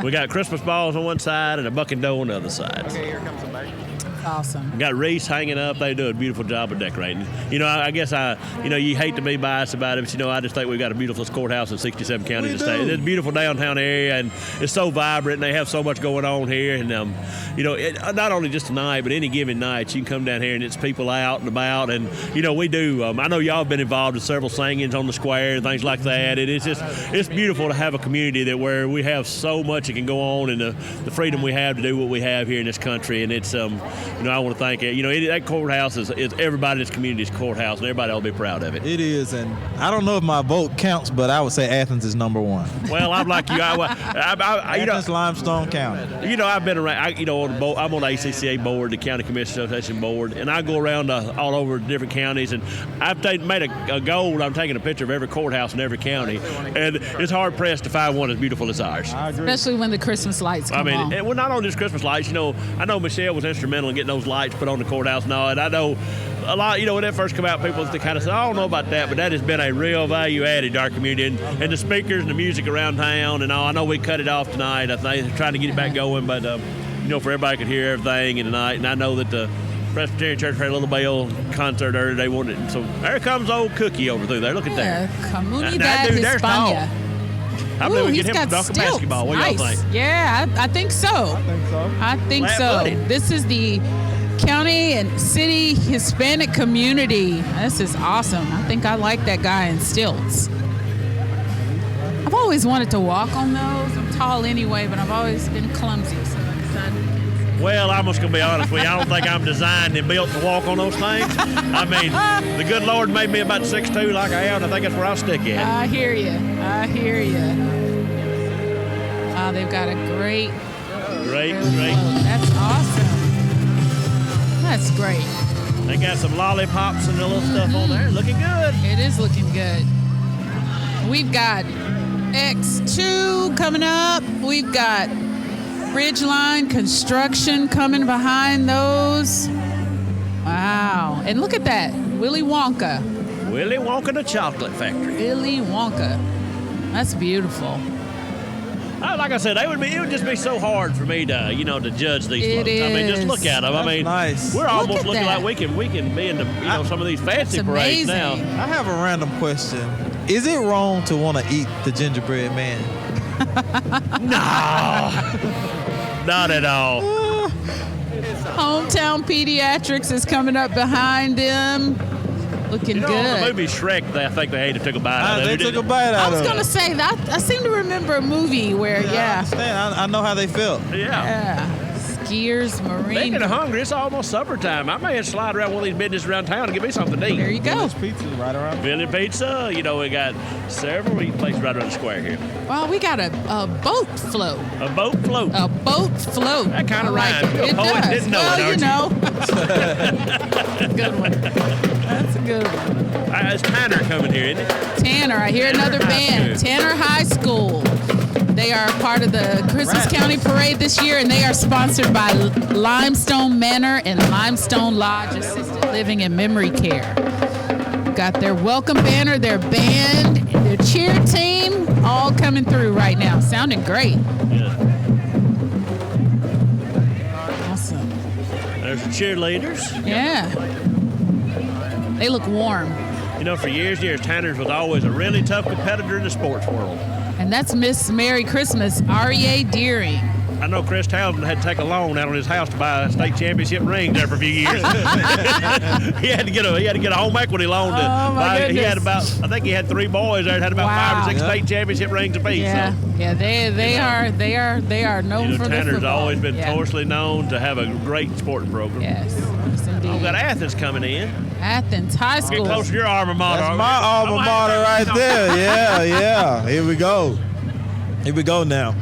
we got Christmas balls on one side and a buck and doe on the other side. Okay, here comes the bag. Awesome. We got wreaths hanging up. They do a beautiful job of decorating. I guess you hate to be biased about it, but I just think we've got a beautiful courthouse in 67 counties of the state. It's a beautiful downtown area, and it's so vibrant, and they have so much going on here. And not only just tonight, but any given night, you can come down here and it's people out and about. And we do. I know y'all have been involved in several singings on the square and things like that. It's beautiful to have a community where we have so much that can go on, and the freedom we have to do what we have here in this country. And it's I want to thank it. That courthouse is everybody in this community's courthouse, and everybody will be proud of it. It is, and I don't know if my vote counts, but I would say Athens is number one. Well, I'm like you. Athens, Limestone County. I've been around. I'm on the ACCA board, the County Commission Association board, and I go around all over different counties. And I've made a goal. I'm taking a picture of every courthouse in every county, and it's hard pressed to find one as beautiful as ours. I agree. Especially when the Christmas lights come on. And not only just Christmas lights. I know Michelle was instrumental in getting those lights put on the courthouse and all. And I know a lot. When that first came out, people kind of said, "I don't know about that," but that has been a real value added to our community and the speakers and the music around town and all. I know we cut it off tonight. I think trying to get it back going, but. for everybody could hear everything in the night. And I know that the Presbyterian Church had a little bell concert earlier. They wanted it. So there comes old Cookie over through there. Look at that. Comunidad Hispania. I believe we he's get him got to dunk a stilts. basketball. What do y'all Nice. think? Yeah, I think so. I think so. Flat-footed. This is the county and city Hispanic community. This is awesome. I think I like that guy in stilts. I've always wanted to walk on those. I'm tall anyway, but I've always been clumsy, so I decided. Well, I'm just going to be honest with you. I don't think I'm designed and built to walk on those things. I mean, the good Lord made me about 6'2", like I am, and I think that's where I'll stick at. I hear you. Oh, they've got a great. Great. That's awesome. That's great. They got some lollipops and a little stuff on there. Looking good. It is looking good. We've got X2 coming up. We've got Ridgeline construction coming behind those. Wow. And look at that. Willy Wonka. Willy Wonka the Chocolate Factory. Willy Wonka. That's beautiful. Like I said, it would just be so hard for me to, to judge these It folks. I mean, just is. look at them. That's nice. We're almost at looking that. like we can be in the, some of these fancy That's parades now. amazing. I have a random question. Is it wrong to want to eat the gingerbread man? No, not at all. Hometown Pediatrics is coming up behind them. Looking On the good. movie Shrek, I think they took a bite out of They it. took a bite I out was of going to it. say that. I seem to remember a movie where, I yeah. understand. I know how they felt. Yeah. Skiers, Marine. Speaking of hungry, it's almost supper time. I may have to slide around one of these businesses around town and get me something to eat. There you go. Pizza right around. Philly Pizza, we got several places right around the square here. Well, we got a boat float. A boat float. A boat float. That kinda I like rhymes. You're a it. poet, Does. didn't know well, it, you aren't know. Good one. That's a good one. It's Tanner coming here, isn't it? Tanner, I hear another High band. School. Tanner High School. They are part of the Christmas County Parade this year, and they are sponsored by Limestone Manor and Limestone Lodge Assisted Living and Memory Care. Got their welcome banner, their band, their cheer team, all coming through right now. Sounding great. Yeah. Awesome. There's the cheerleaders. Yeah. They look warm. For years, Tanner's was always a really tough competitor in the sports world. And that's Miss Merry Christmas, R.E.A. Deering. I know Chris Townsend had to take a loan out on his house to buy a state championship ring there for a few years. he had to get a home equity loan to buy. He had I think he had 3 boys there that had about 5 or 6 state championship rings apiece. Yeah, So. yeah, they are known for their Tanner's football. always been notoriously known to have a great sporting program. Yes, indeed. We've got Athens coming in. Athens High Get School. close to your alma mater. That's my alma mater right there. Yeah. Here we go now.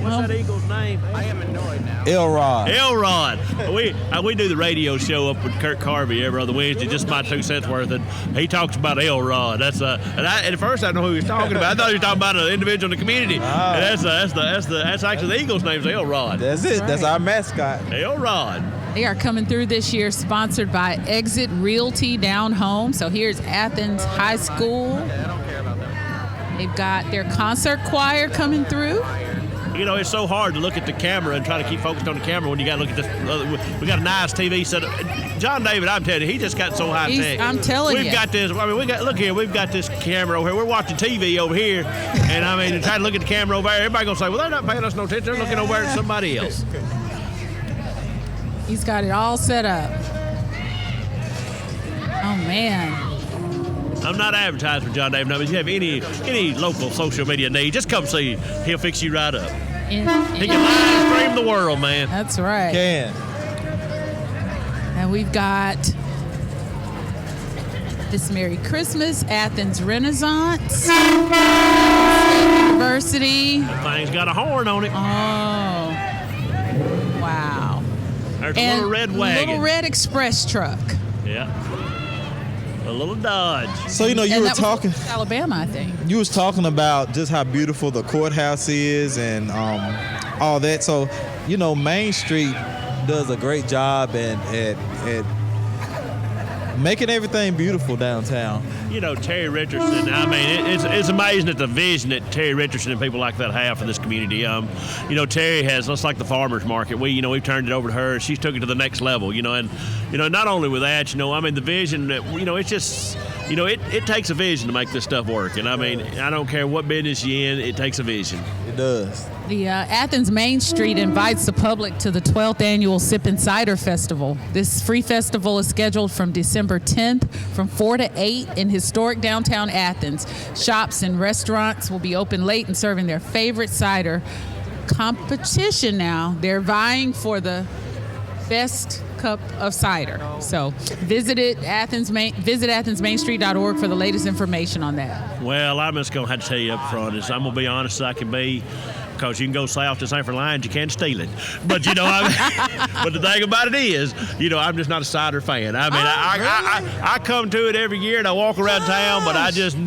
What's that Eagle's name? I am annoyed now. Elrod. We do the radio show up with Kirk Harvey every other Wednesday, just my 2 cents worth, and he talks about Elrod. That's and at first I didn't know who he was talking about. I thought he was talking about an individual in the community. And that's actually the Eagle's name is Elrod. That's it. Right. That's our mascot. Elrod. They are coming through this year, sponsored by Exit Realty Down Home. So here's Athens High School. They've got their concert choir coming through. It's so hard to look at the camera and try to keep focused on the camera when you got to look at this. We got a nice TV set up. John David, I'm telling you, he just got so high tech. I'm telling you. We've got this. Look here. We've got this camera over here. We're watching TV over here, and trying to look at the camera over there. Everybody gonna say, well, they're not paying us no attention. They're looking over there at somebody else. He's got it all set up. Oh man. I'm not advertising for John David. No, but if you have any local social media need, just come see. He'll fix you right up. He can live stream the world, man. That's right. Can. And we've got this Merry Christmas, Athens Renaissance University. That thing's got a horn on it. Oh, wow. There's a And little red wagon. Little red express truck. Yeah. A little Dodge. So you And were that was talking. Alabama, I think. You was talking about just how beautiful the courthouse is and all that. So, Main Street does a great job at making everything beautiful downtown. You know, Terry Richardson, I mean, it's amazing at the vision that Terry Richardson and people like that have for this community. You know, Terry has, just like the farmers market, we've turned it over to her. She's took it to the next level, and, not only with that, I mean, the vision that, it's just, it takes a vision to make this stuff work. And I mean, I don't care what business you're in, it takes a vision. It does. The Athens Main Street invites the public to the 12th annual Sip and Cider Festival. This free festival is scheduled from December 10th from 4 to 8 in historic downtown Athens. Shops and restaurants will be open late and serving their favorite cider. Competition now. They're vying for the best cup of cider. So visit athensmainstreet.org for the latest information on that. Well, I'm just going to have to tell you up front, I'm going to be honest as I can be, because you can go south to St. Lines, you can't steal it. But, but the thing about it is, I'm just not a cider fan. I mean, I come to it every year and I walk around town, but I just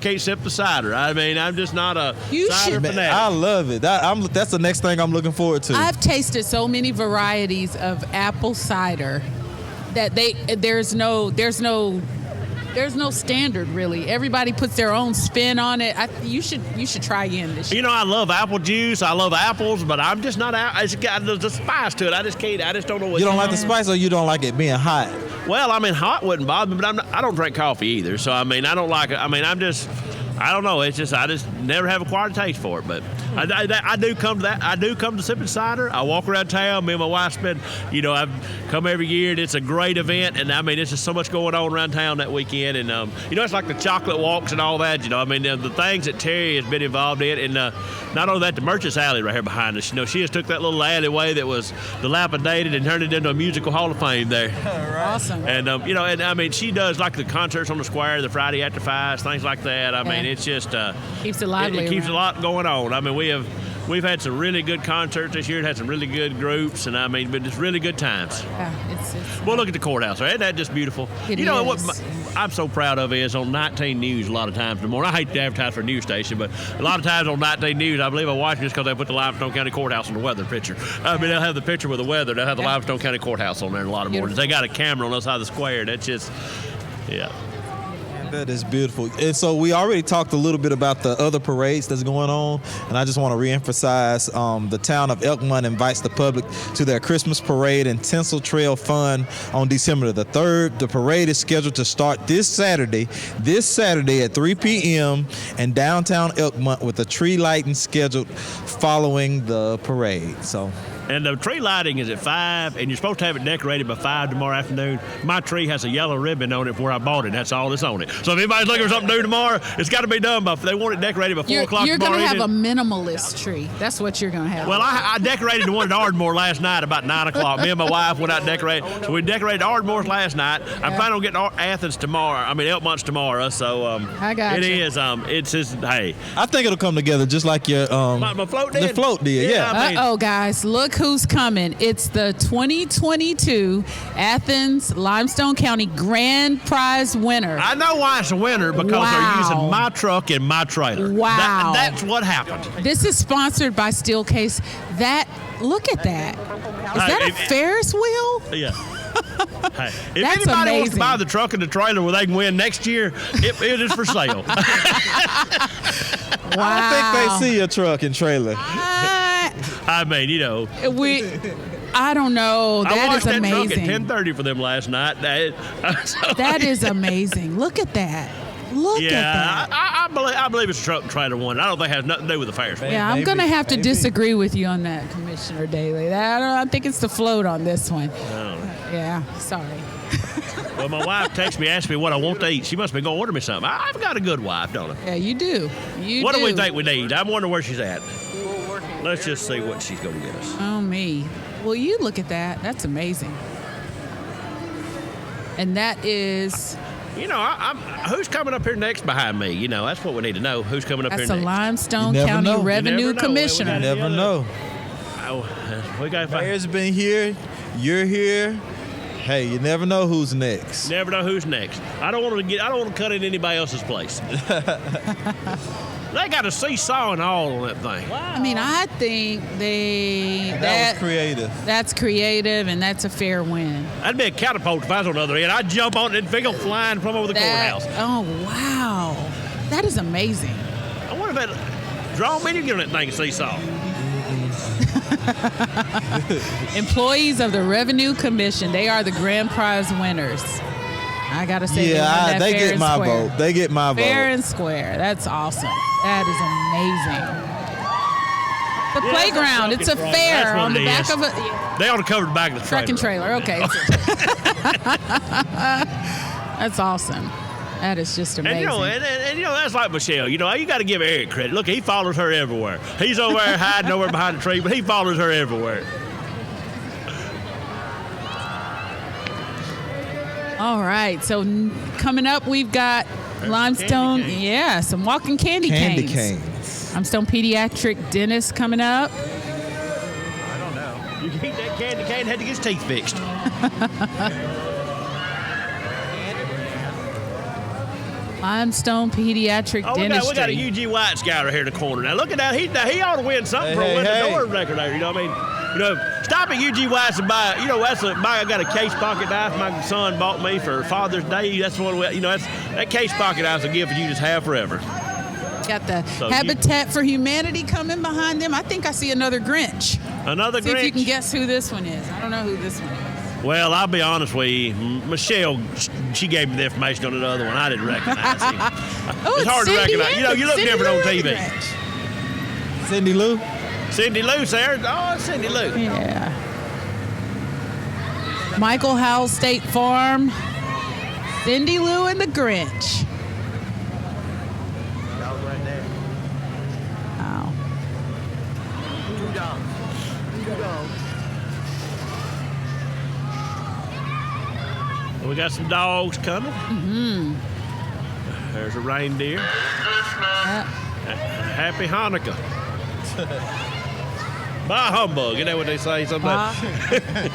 can't sip the cider. I mean, I'm just not a cider fanatic. I love it. That's the next thing I'm looking forward to. I've tasted so many varieties of apple cider that there's no standard, really. Everybody puts their own spin on it. You should try again this year. I love apple juice. I love apples, but I'm just not out. It's got the spice to it. I just can't. I just don't know what. You don't like the spice, or you don't like it being hot? Well, I mean, hot wouldn't bother me, but I don't drink coffee either. So I mean, I don't like it. I mean, I don't know. It's just I just never have acquired a taste for it. But I do come to that. I do come to sipping cider. I walk around town. Me and my wife spend. I've come every year, and it's a great event. And I mean, it's just so much going on around town that weekend. And it's like the chocolate walks and all that. I mean, the things that Terry has been involved in, and not only that, the Merchants Alley right here behind us. She just took that little alleyway that was dilapidated and turned it into a musical hall of fame there. Awesome. And and I mean, she does like the concerts on the square, the Friday after fives, things like that. I mean, it's just keeps it lively. It keeps a lot going on. I mean, we've had some really good concerts this year. It had some really good groups, and I mean, but it's really good times. Yeah, it's well, look at the courthouse. Isn't that just beautiful? It is. What I'm so proud of is on 19 News a lot of times in the morning. I hate to advertise for a news station, but a lot of times on 19 News, I believe I watch it just because they put the Limestone County Courthouse on the weather picture. I mean, they'll have the picture with the weather. They'll have the Limestone County Courthouse on there in a lot of mornings. They got a camera on the side of the square. That's just, yeah. That is beautiful. And so we already talked a little bit about the other parades that's going on, and I just want to reemphasize the town of Elkmont invites the public to their Christmas parade and Tinsel Trail Fun on December the 3rd. The parade is scheduled to start this Saturday at 3 p.m. in downtown Elkmont, with a tree lighting scheduled following the parade. And the tree lighting is at 5, and you're supposed to have it decorated by 5 tomorrow afternoon. My tree has a yellow ribbon on it where I bought it. That's all that's on it. So if anybody's looking for something to do tomorrow, it's got to be done by. They want it decorated by 4 o'clock tomorrow. You're going to have a minimalist tree. That's what you're going to have. Well, I decorated the one at Ardmore last night about 9 o'clock. Me and my wife went out and decorated. So we decorated Ardmore's last night. I'm planning on getting Athens tomorrow. I mean, Elkmont's tomorrow. So I got it you. is. It's just, hey. I think it'll come together just like your my float did. The float did, yeah. I mean, guys, look who's coming. It's the 2022 Athens Limestone County Grand Prize winner. I know why it's a winner, because they're using my truck and my trailer. Wow. That's what happened. This is sponsored by Steelcase. Look at that. Is that a Ferris wheel? Yeah. Hey, if That's anybody wants to amazing. buy the truck and the trailer where they can win next year, it is for sale. Wow. I think they see a truck and trailer. I mean, I don't know. I That watched is that truck amazing. at 10:30 for them last night. That is amazing. Look at that. Look at that. I believe it's a truck and trailer one. I don't think it has nothing to do with the fairs. Yeah, I'm going to have to disagree with you on that, Commissioner Daly. I think it's the float on this one. Yeah, sorry. Well, my wife texted me, asked me what I want to eat. She must be going to order me something. I've got a good wife, don't I? Yeah, you do. What do we think we need? I'm wondering where she's at. Let's just see what she's going to get us. Oh, me. Well, you look at that. That's amazing. And that is... who's coming up here next behind me? That's what we need to know. Who's coming up here That's next? a Limestone You never County know. Revenue You never know. Commissioner. You never know. We got Mayor's been here. You're here. Hey, you never know who's next. Never know who's next. I don't want to cut in anybody else's place. They got a seesaw and all on that thing. Wow. I mean, I think that was creative. That's creative, and that's a fair win. That'd be a catapult if I was on the other end. I'd jump on it and go flying from over the courthouse. Oh, wow. That is amazing. I wonder if that draw me to get on that thing seesaw. Employees of the Revenue Commission, they are the grand prize winners. I gotta say, they get my vote. They get my vote. Fair and square. That's awesome. That is amazing. The playground. It's a fair on the back of a. They ought to cover the back of the trailer. Truck and trailer. Okay. That's awesome. That is just amazing. And that's like Michelle. You got to give Eric credit. Look, he follows her everywhere. He's over there hiding over behind the tree, but he follows her everywhere. All right. So coming up, we've got Limestone. Yeah, some walking candy canes. Limestone pediatric dentist coming up. I don't know. You can eat that candy cane. Had to get his teeth fixed. Limestone pediatric dentistry. We got a UG White Scouter here in the corner. Now look at that. He ought to win something for a win the door record there. You know what I mean? Stop at UG White's and buy. I got a case pocket knife my son bought me for Father's Day. That's what that case pocket knife's a gift you just have forever. Got the Habitat for Humanity coming behind them. I think I see another Grinch. Another Grinch. See if you can guess who this one is. I don't know who this one is. Well, I'll be honest with you. Michelle, she gave me the information on the other one. I didn't recognize him. It's hard Cindy to recognize. You look different on TV. Cindy Lou? Cindy Lou's there. Oh, it's Cindy Lou. Yeah. Michael Howell State Farm. Cindy Lou and the Grinch. Dog right there. Wow. Two dogs. We got some dogs coming. Mm-hmm. There's a reindeer. Happy Hanukkah. Bah humbug. Isn't that what they say sometimes?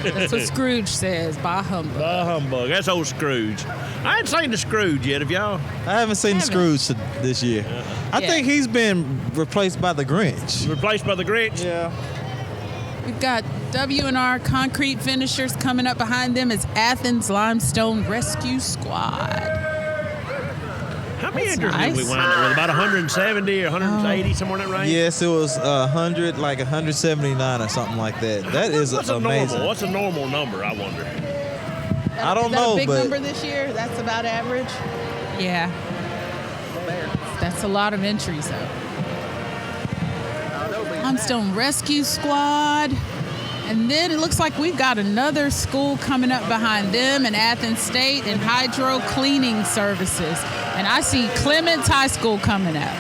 That's what Scrooge says. Bah humbug. Bah humbug. That's old Scrooge. I ain't seen the Scrooge yet, have y'all? I haven't seen the Scrooge this year. I think he's been replaced by the Grinch. Replaced by the Grinch? Yeah. We've got W&R concrete finishers coming up behind them is Athens Limestone Rescue Squad. How many injuries did we wind up with? About 170 or 180, somewhere in that range? Yes, it was 179 or something like that. That is amazing. What's a normal number, I wonder? I don't know, a big but number this year? That's about average? Yeah. That's a lot of entries, though. Limestone Rescue Squad. And then it looks like we've got another school coming up behind them in Athens State and Hydro Cleaning Services. And I see Clements High School coming up.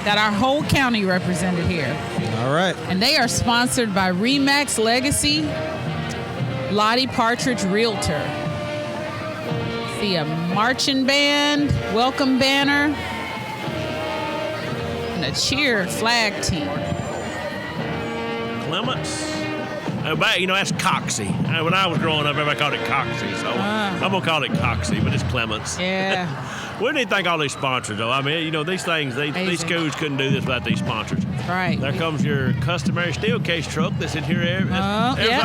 Got our whole county represented here. All right. And they are sponsored by Remax Legacy, Lottie Partridge Realtor. See a marching band, welcome banner, and a cheer flag team. Clements. That's Coxie. When I was growing up, everybody called it Coxie, so I'm going to call it Coxie, but it's Clements. Yeah. We need to thank all these sponsors, though. I mean, these things, these schools couldn't do this without these sponsors. Right. There comes your customary Steelcase truck that's in here. That's they a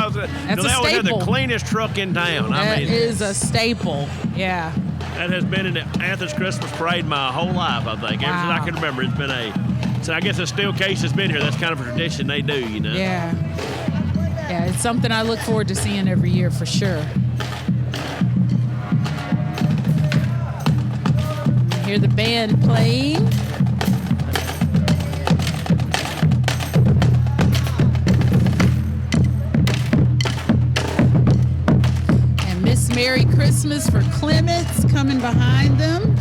always have the staple. cleanest truck in town. That is a staple. Yeah. That has been in the Athens Christmas Parade my whole life, I think. Ever since I can remember, it's been so I guess the Steelcase has been here. That's kind of a tradition they do, Yeah. Yeah, it's something I look forward to seeing every year for sure. Hear the band playing. And Miss Merry Christmas for Clements coming behind them.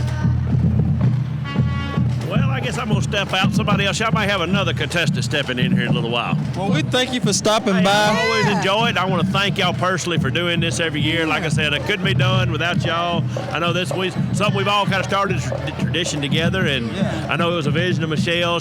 Well, I I guess I'm going to step out. Somebody else, y'all might have another contestant stepping in here in a little while. Well, we thank you for stopping by. I always enjoy it. I want to thank y'all personally for doing this every year. Like I said, it couldn't be done without y'all. I know this was something we've all kind of started a tradition together, and I know it was a vision of Michelle.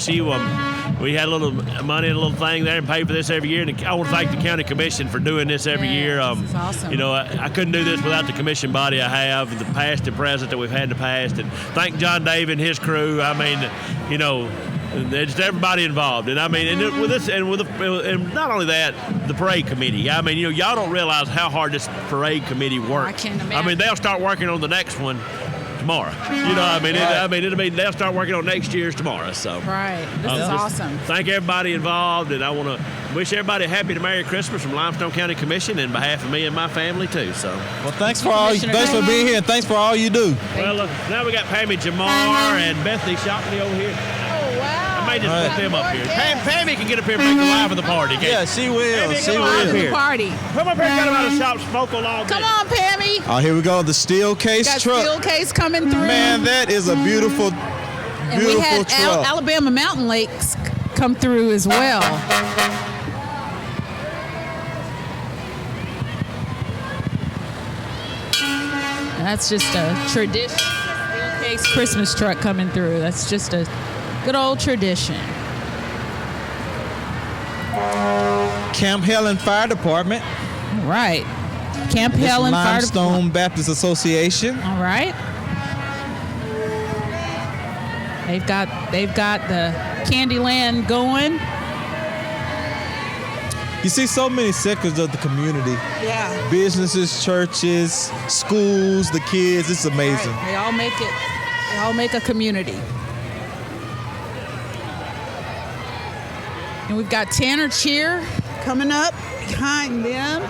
We had a little money and a little thing there and paid for this every year. And I want to thank the county commission for doing this every year. This is awesome. You know, I couldn't do this without the commission body I have, the past and present that we've had in the past. And thank John Dave and his crew. I mean, you know, it's everybody involved. And I mean, and with this, and not only that, the parade committee. I mean, you know, y'all don't realize how hard this parade committee works. I can't imagine. I mean, they'll start working on the next one tomorrow. You know, I mean, they'll start working on next year's tomorrow. So Right. This is awesome. Thank everybody involved, and I want to wish everybody a happy to Merry Christmas from Limestone County Commission in behalf of me and my family too. So, well, thanks for being here, and thanks for all you do. Well, now we got Pammy Jamar and Bethany Shockley over here. Oh, wow. I may just put them up here. Pammy can get up here and make the live of the party. Yeah, she will. She Live will. the party. Come up here and got about a shop smoke along. Come on, Pammy. Oh, here we go. The Steelcase Got truck. Steelcase coming through. Man, that is a beautiful, And we had truck. Alabama Mountain Lakes come through as well. That's just a tradition. Steelcase Christmas truck coming through. That's just a good old tradition. Camp Helen Fire Department. All right. Camp Helen Fire Department. Limestone Baptist Association. All right. They've got the Candyland going. You see so many sectors of the community. Yeah. Businesses, churches, schools, the kids. It's amazing. Right. They all make it. They all make a community. And we've got Tanner Cheer coming up behind them.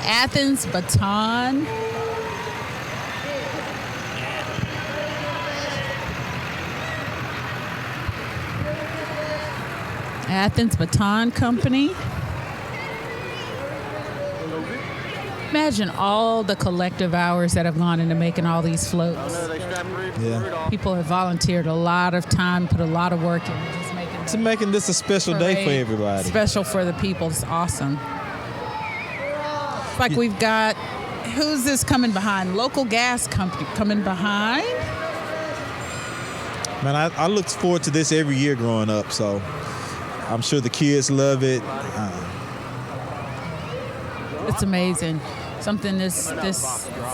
Athens Baton. Athens Baton Company. Imagine all the collective hours that have gone into making all these floats. Yeah. People have volunteered a lot of time, put a lot of work in just making this a special day for everybody. Special for the people. It's awesome. It's like we've got, who's this coming behind? Local gas company coming behind. Man, I looked forward to this every year growing up, so I'm sure the kids love it. It's amazing. Something this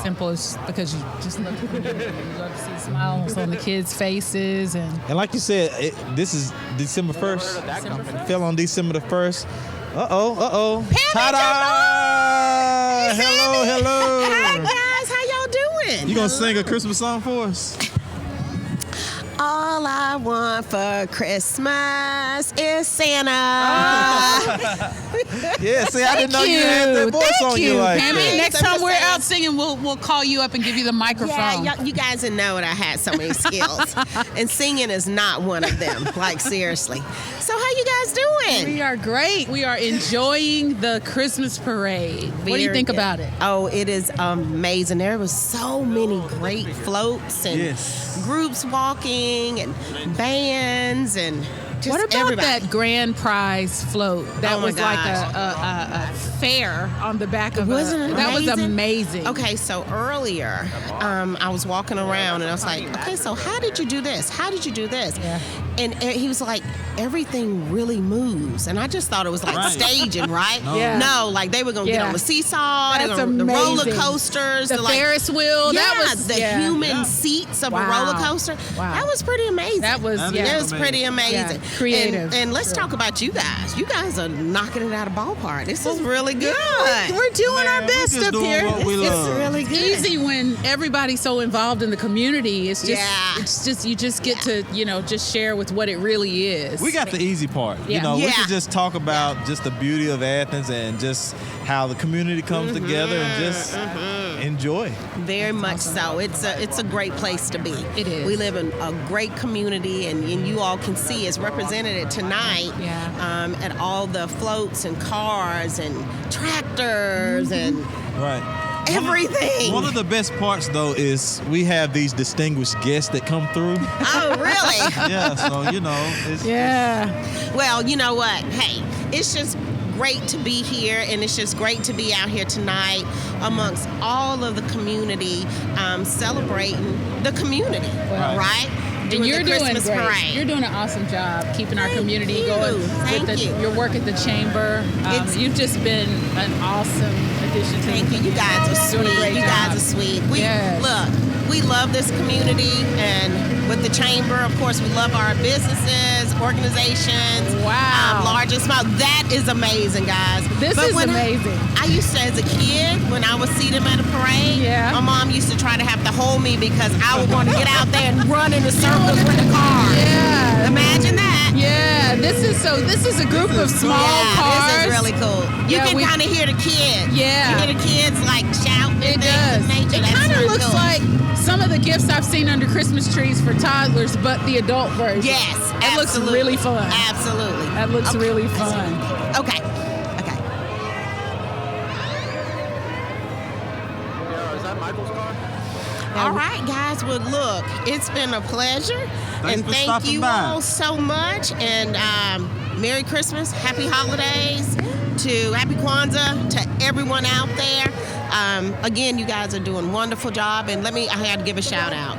simple is because you just look at them, you love to see smiles on the kids' faces. And like you said, this is December 1st. It fell on December the 1st. Uh-oh. Ta-da! Hello. Hi, guys. How y'all doing? You gonna sing a Christmas song for us? All I want for Christmas is Santa. Yeah, see, I didn't know you had that voice on you like Pammy, that. next time we're out singing, we'll call you up and give you the microphone. Yeah, you guys didn't know that I had so many skills. And singing is not one of them. Like, seriously. So how you guys doing? We are great. We are enjoying the Christmas parade. What do you think about it? Oh, it is amazing. There was so many great floats and groups walking and bands and just what about everybody. that grand prize float? That was like gosh. a fair on the back of Wasn't it that was amazing? amazing. Okay, so earlier, I was walking around and I was like, okay, so how did you do this? How did you do this? Yeah. And he was like, everything really moves. And I just thought it was like staging, right? Yeah. No, like they were going to get on the seesaw, That's the amazing. roller coasters. The Ferris wheel. Yeah, that was the human seats of a Wow. roller coaster. Wow. That was pretty amazing. That was It was pretty amazing. Yeah, creative. And let's talk about you guys. You guys are knocking it out of ballpark. This is really good. We're doing our we best just up doing here. what we It's love. really good. easy when everybody's so involved in the community. It's just, Yeah. it's just you just get to just share with what it really is. We got the easy part. Yeah. You know, we Yeah. could just talk about just the beauty of Athens and just how the community comes together and just enjoy. Very much so. It's a great place to be. It is. We live in a great community, and you all can see it's represented tonight at all the floats and cars and tractors and Right. everything. One of the best parts, though, is we have these distinguished guests that come through. Oh, really? Yeah, so, Well, you know what? Hey, it's just great to be here, and it's just great to be out here tonight amongst all of the community, celebrating the community, right? And you're doing Christmas great. parade. You're doing an awesome job keeping our community you. going. Thank you. Your work at the chamber. You've just been an awesome addition to Thank the you. You guys are Doing a sweet. great You job. guys are sweet. Yes. We love this community, and with the chamber, of course, we love our businesses, organizations. Wow. Large and small. That is amazing, guys. This is amazing. I used to, as a kid, when I would see them at a parade, my mom used to try to have to hold me because I would want to get out there and run in the circles with the cars. Yeah. Imagine that. Yeah. This is a group of small cars. This is really cool. You can kind of hear the kids. Yeah. You hear the kids like shouting. It does. It kind of looks cool. like some of the gifts I've seen under Christmas trees for toddlers, but the adult version. Yes, it looks really fun. Absolutely. That looks really fun. Okay. Is that Michael's car? All right, guys. Well, look, it's been a pleasure. Thanks for thank stopping you by. all so much. And Merry Christmas, Happy Holidays, Happy Kwanzaa to everyone out there. Again, you guys are doing a wonderful job. And I had to give a shout out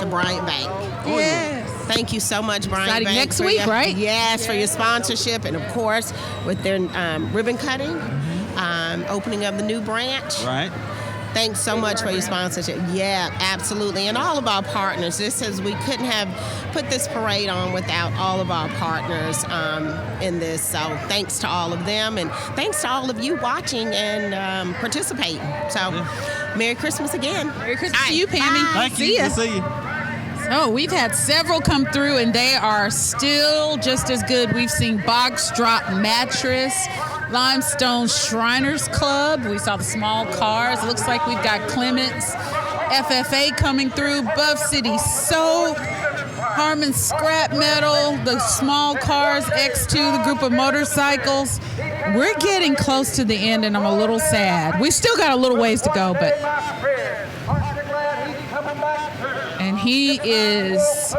to Bryant Bank. Yes. Thank you so much, Bryant Starting Bank. next week, right? Yes, for your sponsorship. And, of course, with their ribbon cutting, opening of the new branch. Right. Thanks so much for your sponsorship. Yeah, absolutely. And all of our partners. We couldn't have put this parade on without all of our partners in this. So thanks to all of them, and thanks to all of you watching and participating. So Merry Christmas again. Merry Christmas to you, Pammy. Thank you. See ya. We'll see you. So we've had several come through, and they are still just as good. We've seen Box Drop Mattress, Limestone Shriners Club. We saw the small cars. It looks like we've got Clements, FFA coming through, Buff City Soap, Harmon Scrap Metal, the small cars, X2, the group of motorcycles. We're getting close to the end, and I'm a little sad. We've still got a little ways to go, but... And he is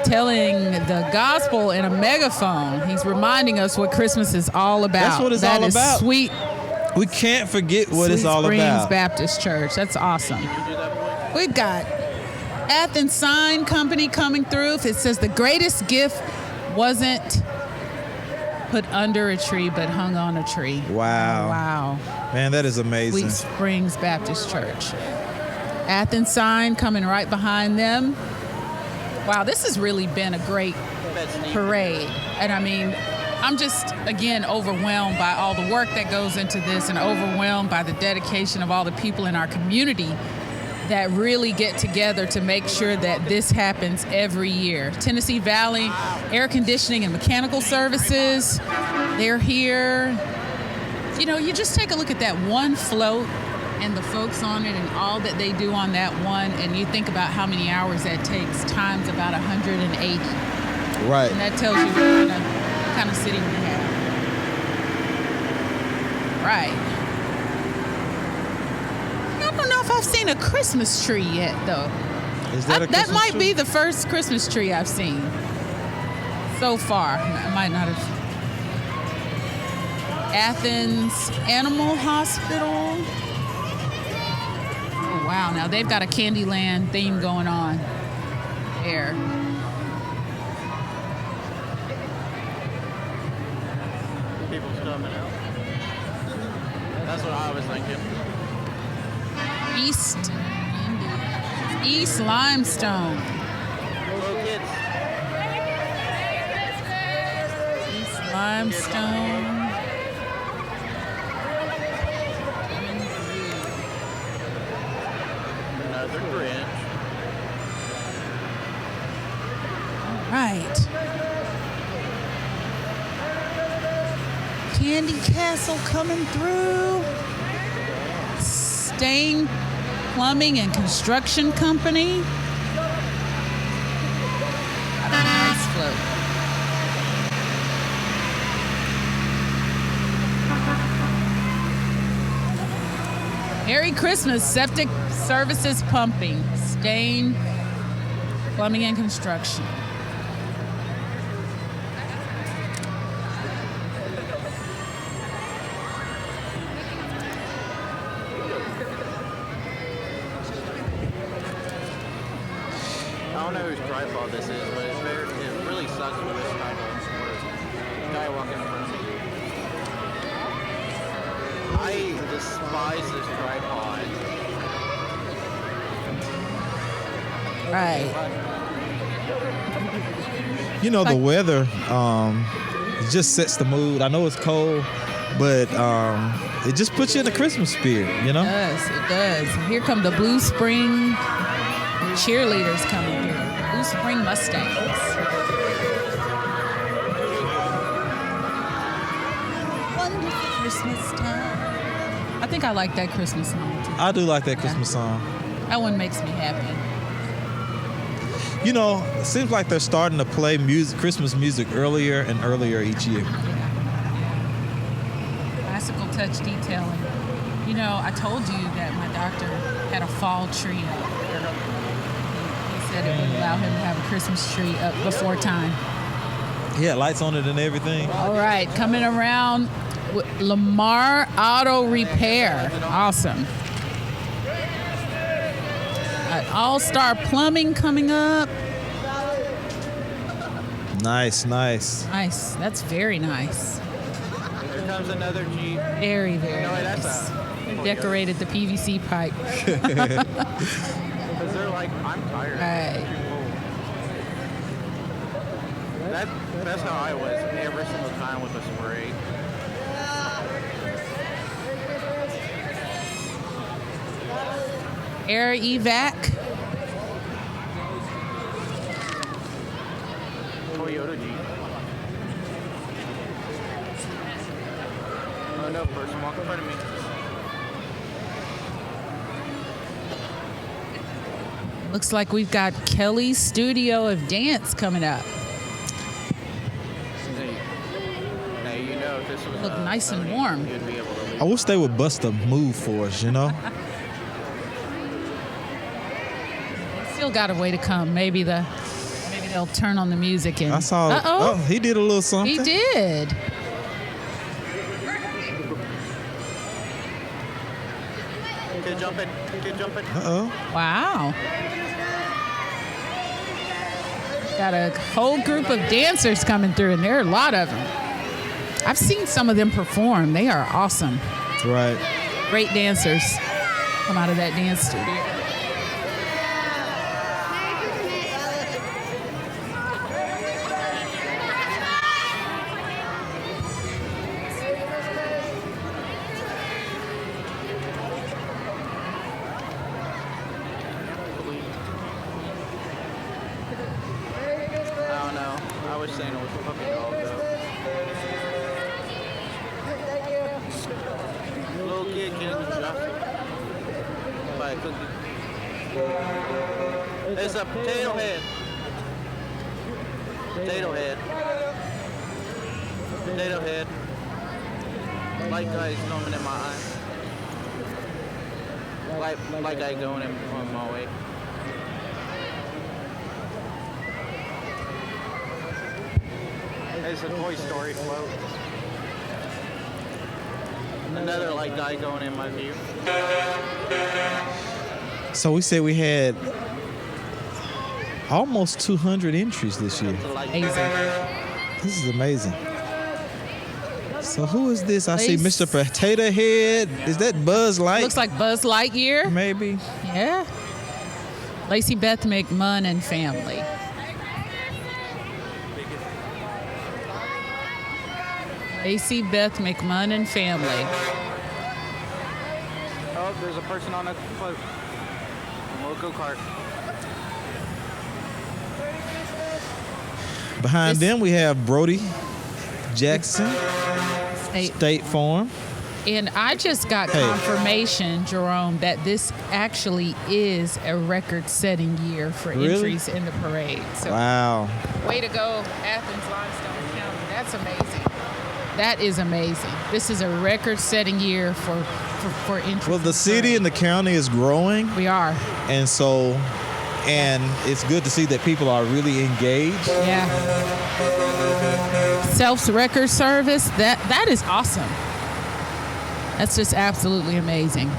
telling the gospel in a megaphone. He's reminding us what Christmas is all about. That's what it's all about. That is sweet. We can't forget what it's all Springs about. Baptist Church. That's awesome. We've got Athens Sign Company coming through. It says the greatest gift wasn't put under a tree, but hung on a tree. Wow. Wow. Man, that is amazing. Sweet Springs Baptist Church. Athens Sign coming right behind them. Wow, this has really been a great parade. And I mean, I'm just, again, overwhelmed by all the work that goes into this and overwhelmed by the dedication of all the people in our community that really get together to make sure that this happens every year. Tennessee Valley Air Conditioning and Mechanical Services, they're here. You know, you just take a look at that one float and the folks on it and all that they do on that one, and you think about how many hours that takes, times about 180. Right. And that tells you what kind of city we have. Right. I don't know if I've seen a Christmas tree yet, though. Is that a That Christmas might tree? be the first Christmas tree I've seen so far. I might not have. Athens Animal Hospital. Oh, wow, now they've got a Candyland theme going on there. People's coming out. That's what I was thinking. East Limestone. Little kids. East Limestone. Another Grinch. Right. Candy Castle coming through. Stain Plumbing and Construction Company. Got a nice float. Merry Christmas, Septic Services Pumping, Stain, Plumbing and Construction. I don't know whose tripod this is, but it really sucks with this type of work. Guy walking in front of me. I despise this tripod. Right. You know, the weather it just sets the mood. I know it's cold, but it just puts you in the Christmas spirit, you know? It does. Here come the Blue Spring cheerleaders coming here. Blue Spring Mustangs. Wonderful Christmas time. I think I like that Christmas song too. I do like that Christmas song. That one makes me happy. You know, it seems like they're starting to play Christmas music earlier and earlier each year. Classical touch detailing. You know, I told you that my doctor had a fall tree up. He said it would allow him to have a Christmas tree up before time. Yeah, lights on it and everything. All right, coming around with Lamar Auto Repair. Awesome. All-Star Plumbing coming up. Nice. Nice. That's very nice. Here comes another Jeep. Very, very No, that's nice. a- Decorated the PVC pipe. Because they're like, I'm tired. Right. That's how I was every single time with a spray. Air evac. Toyota Jeep. Oh no, person walking in front of me. Looks like we've got Kelly's Studio of Dance coming up. Now you know if this was Look nice and warm. you'd be able to leave. I wish they would bust a move for us, you know? Still got a way to come. Maybe they'll turn on the music and I saw. Uh-oh. Oh, he did a little something. He did. Kid jumping. Uh-oh. Wow. Got a whole group of dancers coming through, and there are a lot of them. I've seen some of them perform. They are awesome. Right. Great dancers come out of that dance studio. I don't know. I was saying it was a puppy dog though. Little kid getting jumped by a cookie. It's a potato head. Potato head. Potato head. Light guys coming in my eye. Light guy going in on my way. It's a Toy Story float. Another light guy going in my view. So we said we had almost 200 entries this year. It's a light Amazing. This is amazing. So who is this? I see Lace. Mr. Potato Head. Is that Buzz Light? Looks like Buzz Lightyear. Maybe. Yeah. Lacey Beth McMunn and family. Lacey Beth McMunn and family. Oh, there's a person on a float. Local cart. Behind This- them we have Brody Jackson, State Farm. And I just got Hey. confirmation, Jerome, that this actually is a record-setting year for Really? entries in the parade. So Wow. way to go, Athens-Limestone County. That's amazing. That is amazing. This is a record-setting year for interest. Well, the city and the county is growing. We are. And so, and it's good to see that people are really engaged. Yeah. Self-record service, that is awesome. That's just absolutely amazing.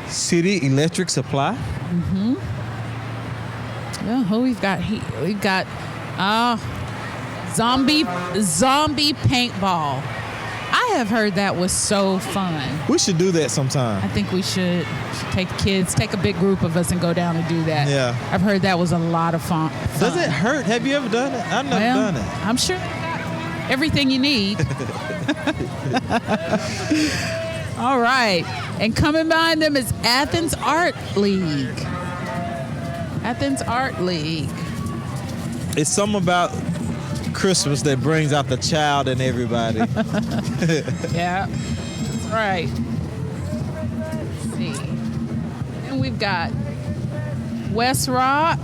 City electric supply. Well, who we've got? We've got zombie paintball. I have heard that was so fun. We should do that sometime. I think we should take kids, take a big group of us and go down and do that. Yeah. I've heard that was a lot of fun. Does it hurt? Have you ever done it? I've never done it. I'm sure they got everything you need. All right. And coming behind them is Athens Art League. Athens Art League. It's something about Christmas that brings out the child in everybody. Yeah, that's right. Let's see. And we've got West Rock.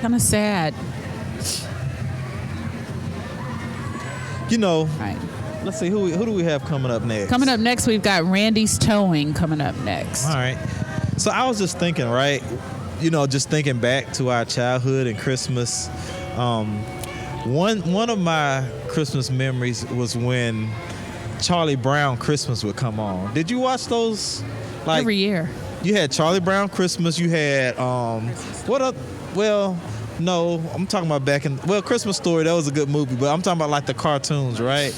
Kind of sad. You know, Right. let's see, who do we have coming up next? Coming up next, we've got Randy's Towing coming up next. All right. So I was just thinking, right? You know, just thinking back to our childhood and Christmas. One of my Christmas memories was when Charlie Brown Christmas would come on. Did you watch those? Like Every year. You had Charlie Brown Christmas. You had what up? Well, no, I'm talking about Christmas Story. That was a good movie, but I'm talking about like the cartoons, right?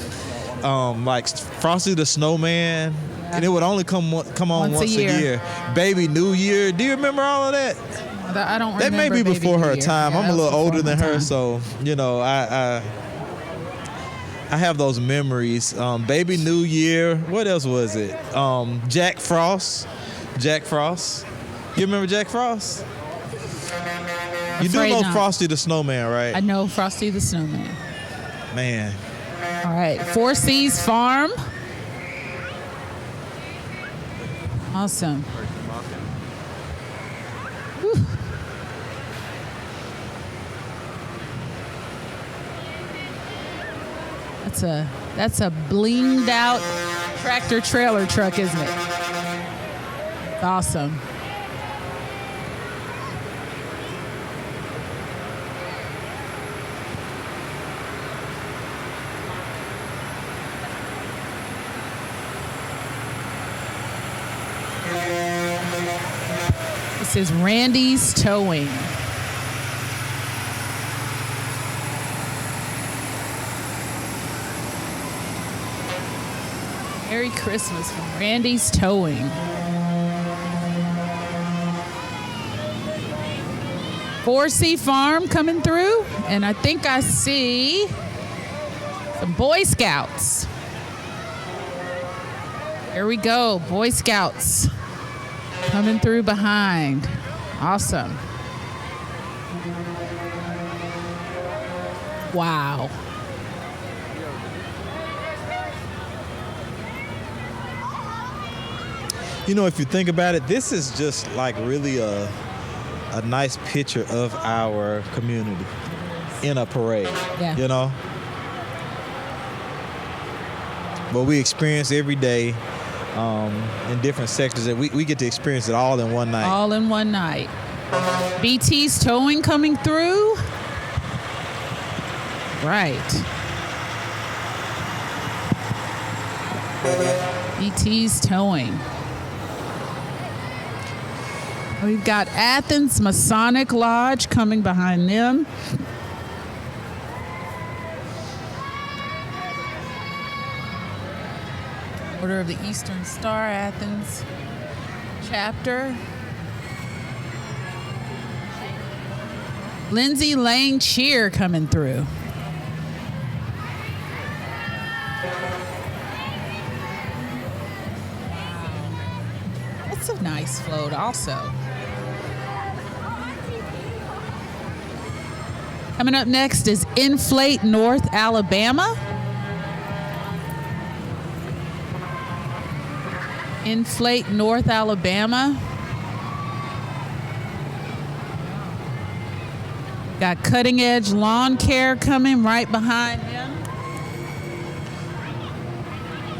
Like Frosty the Snowman, and it would only come on once a year. Baby New Year. Do you remember all of that? I don't remember. That may be before her time. Yeah, I'm a little older than her, time. so you know, I have those memories. Baby New Year. What else was it? Jack Frost. Jack Frost. You remember Jack Frost? You do know Frosty the Snowman, right? I know Frosty the Snowman. Man. All right, Four Seas Farm. Awesome. Whew. That's a blinged out tractor trailer truck, isn't it? Awesome. This is Randy's Towing. Merry Christmas from Randy's Towing. Forsey Farm coming through, and I think I see some Boy Scouts. Here we go, Boy Scouts coming through behind. Awesome. Wow. You know, if you think about it, this is just like really a nice picture of our community in a parade. Yeah. You know? But we experience every day in different sectors, and we get to experience it all in one night. All in one night. BT's Towing coming through. Right. BT's Towing. We've got Athens Masonic Lodge coming behind them. Order of the Eastern Star, Athens chapter. Lindsay Lane Cheer coming through. That's a nice float also. Coming up next is Inflate North Alabama. Inflate North Alabama. Got Cutting Edge Lawn Care coming right behind him.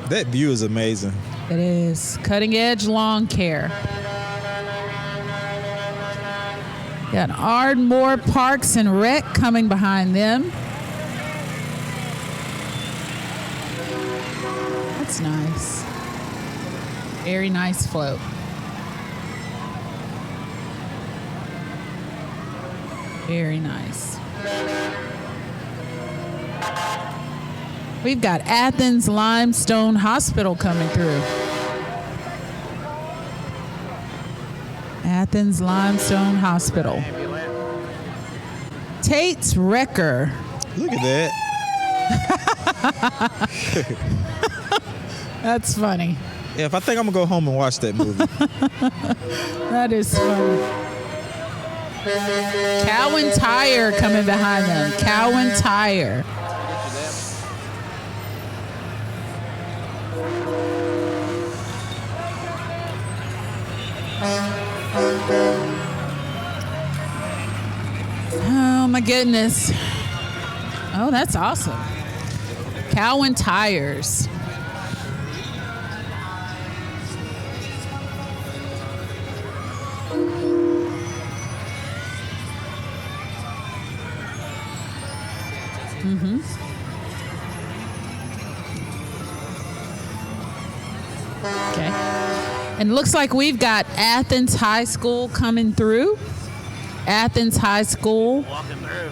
That view is amazing. It is Cutting Edge Lawn Care. Got Ardmore Parks and Rec coming behind them. That's nice. Very nice float. Very nice. We've got Athens Limestone Hospital coming through. Athens Limestone Hospital. Tate's Wrecker. Look at that. That's funny. Yeah, if I think I'm going to go home and watch that movie. That is funny. Cowan Tire coming behind them. Cowan Tire. Oh my goodness. Oh, that's awesome. Cowan Tires. Okay. And it looks like we've got Athens High School coming through. Athens High School.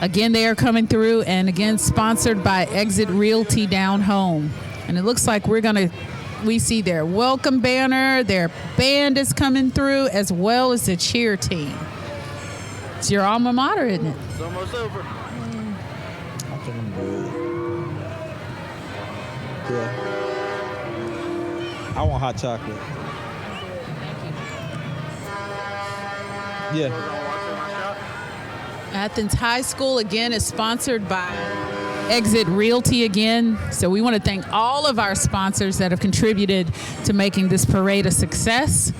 Again, they are coming through, and again, sponsored by Exit Realty Down Home. And it looks like we see their welcome banner, their band is coming through, as well as the cheer team. It's your alma mater, isn't it? It's almost over. I think I'm good. Yeah. I want hot chocolate. Yeah. Athens High School, again, is sponsored by Exit Realty again. So we want to thank all of our sponsors that have contributed to making this parade a success.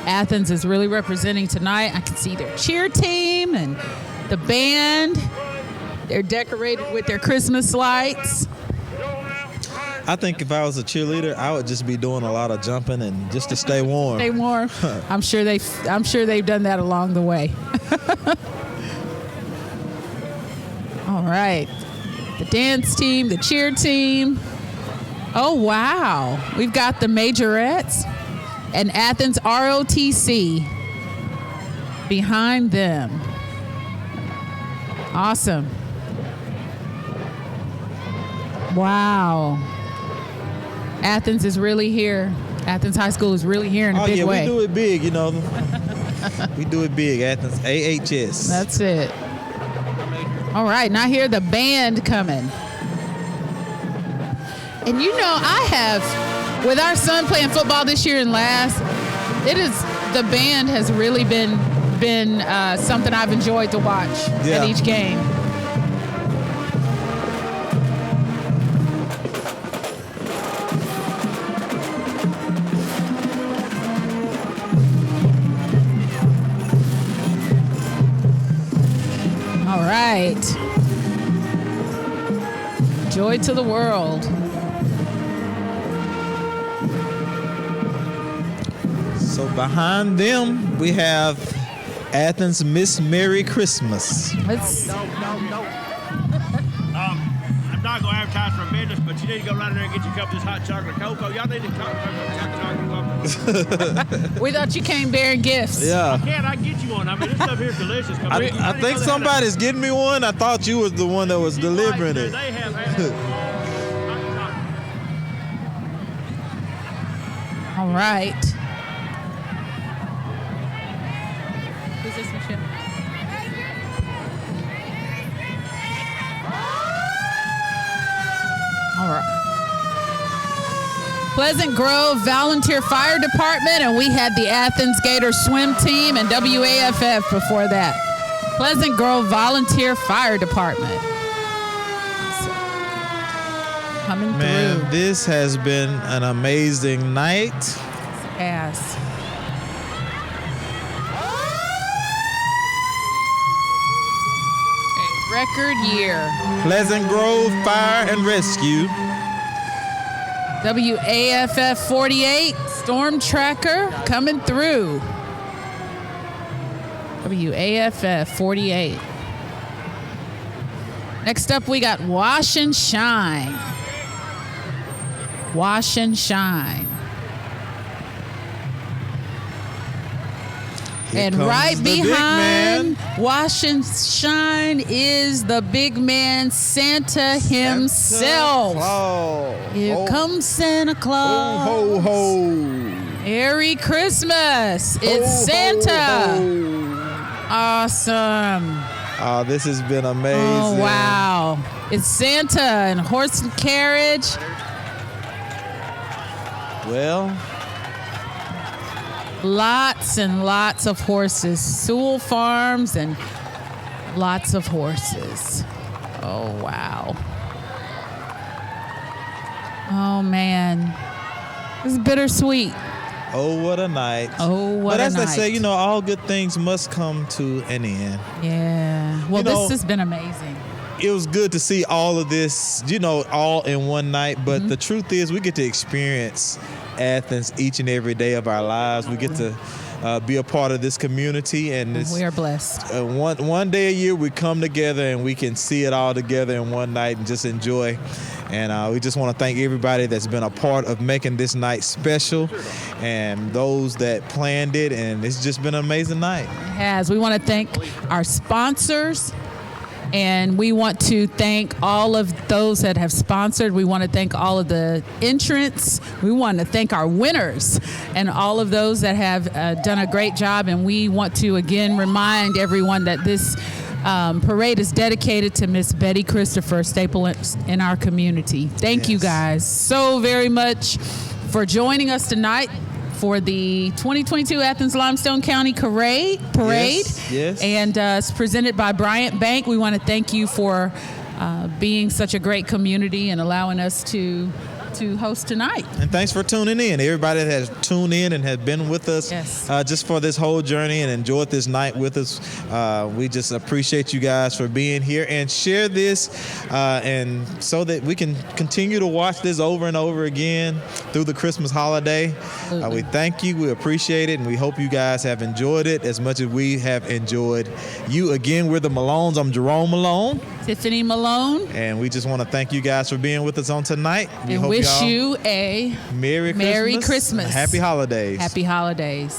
Athens is really representing tonight. I can see their cheer team and the band. They're decorated with their Christmas lights. I think if I was a cheerleader, I would just be doing a lot of jumping and just to stay warm. Stay warm. I'm sure they've done that along the way. All right. The dance team, the cheer team. Oh, wow. We've got the Majorettes and Athens ROTC behind them. Awesome. Wow. Athens is really here. Athens High School is really here in a big way. We do it big, you know. We do it big, Athens. AHS. That's it. All right, now hear the band coming. And you know, I have, with our son playing football this year and last, the band has really been something I've enjoyed to watch at each game. All right. Joy to the world. So behind them, we have Athens Miss Merry Christmas. Let's. I'm not going to advertise for a business, but you need to go right in there and get your cup of this hot chocolate cocoa. Y'all need to talk about chocolate cocoa. We thought you came bearing gifts. Yeah. I can get you one. I mean, this stuff here is delicious. I think somebody's getting me one. I thought you was the one that was delivering it. They have All right. Who's this, Michelle? All right. Pleasant Grove Volunteer Fire Department, and we had the Athens Gators swim team and WAFF before that. Pleasant Grove Volunteer Fire Department. Coming Man, through. this has been an amazing night. Yes. A record year. Pleasant Grove Fire and Rescue. WAFF 48 Storm Tracker coming through. WAFF 48. Next up, we got Wash and Shine. Wash and Shine. Here And comes right the big behind man. Wash and Shine is the big man, Santa himself. Claus. Here comes Santa Claus. Ho, ho, ho. Merry Christmas. It's Ho, Santa. ho, Awesome. ho. This has been amazing. Oh, wow. It's Santa and horse and carriage. Well, Lots and lots of horses. Sewell Farms and lots of horses. Oh, wow. Oh, man. This is bittersweet. oh, what a night. Oh, what But a as night. they say, you know, all good things must come to an end. Yeah. Well, You know- this has been amazing. It was good to see all of this, you know, all in one night. But Mm-hmm. the truth is, we get to experience Athens each and every day of our lives. We get to be a part of this community, and it's We are blessed. one day a year we come together and we can see it all together in one night and just enjoy. And we just want to thank everybody that's been a part of making this night special, and those that planned it. And it's just been an amazing night. Has. We want to thank our sponsors, and we want to thank all of those that have sponsored. We want to thank all of the entrants. We want to thank our winners and all of those that have done a great job. And we want to again remind everyone that this parade is dedicated to Miss Betty Christopher, staple in our community. Thank you Yes. guys so very much for joining us tonight for the 2022 Athens-Limestone County Parade. Yes. And it's presented by Bryant Bank. We want to thank you for being such a great community and allowing us to host tonight. And thanks for tuning in. Everybody that has tuned in and has been with us Yes. just for this whole journey and enjoyed this night with us. We just appreciate you guys for being here, and share this and so that we can continue to watch this over and over again through the Christmas holiday. We thank you. We appreciate it, and we hope you guys have enjoyed it as much as we have enjoyed you. Again, we're the Malones. I'm Jerome Malone. Tiffany Malone. And we just want to thank you guys for being with us on tonight. We And hope wish y'all you a Merry Merry Christmas. and Happy holidays. happy holidays.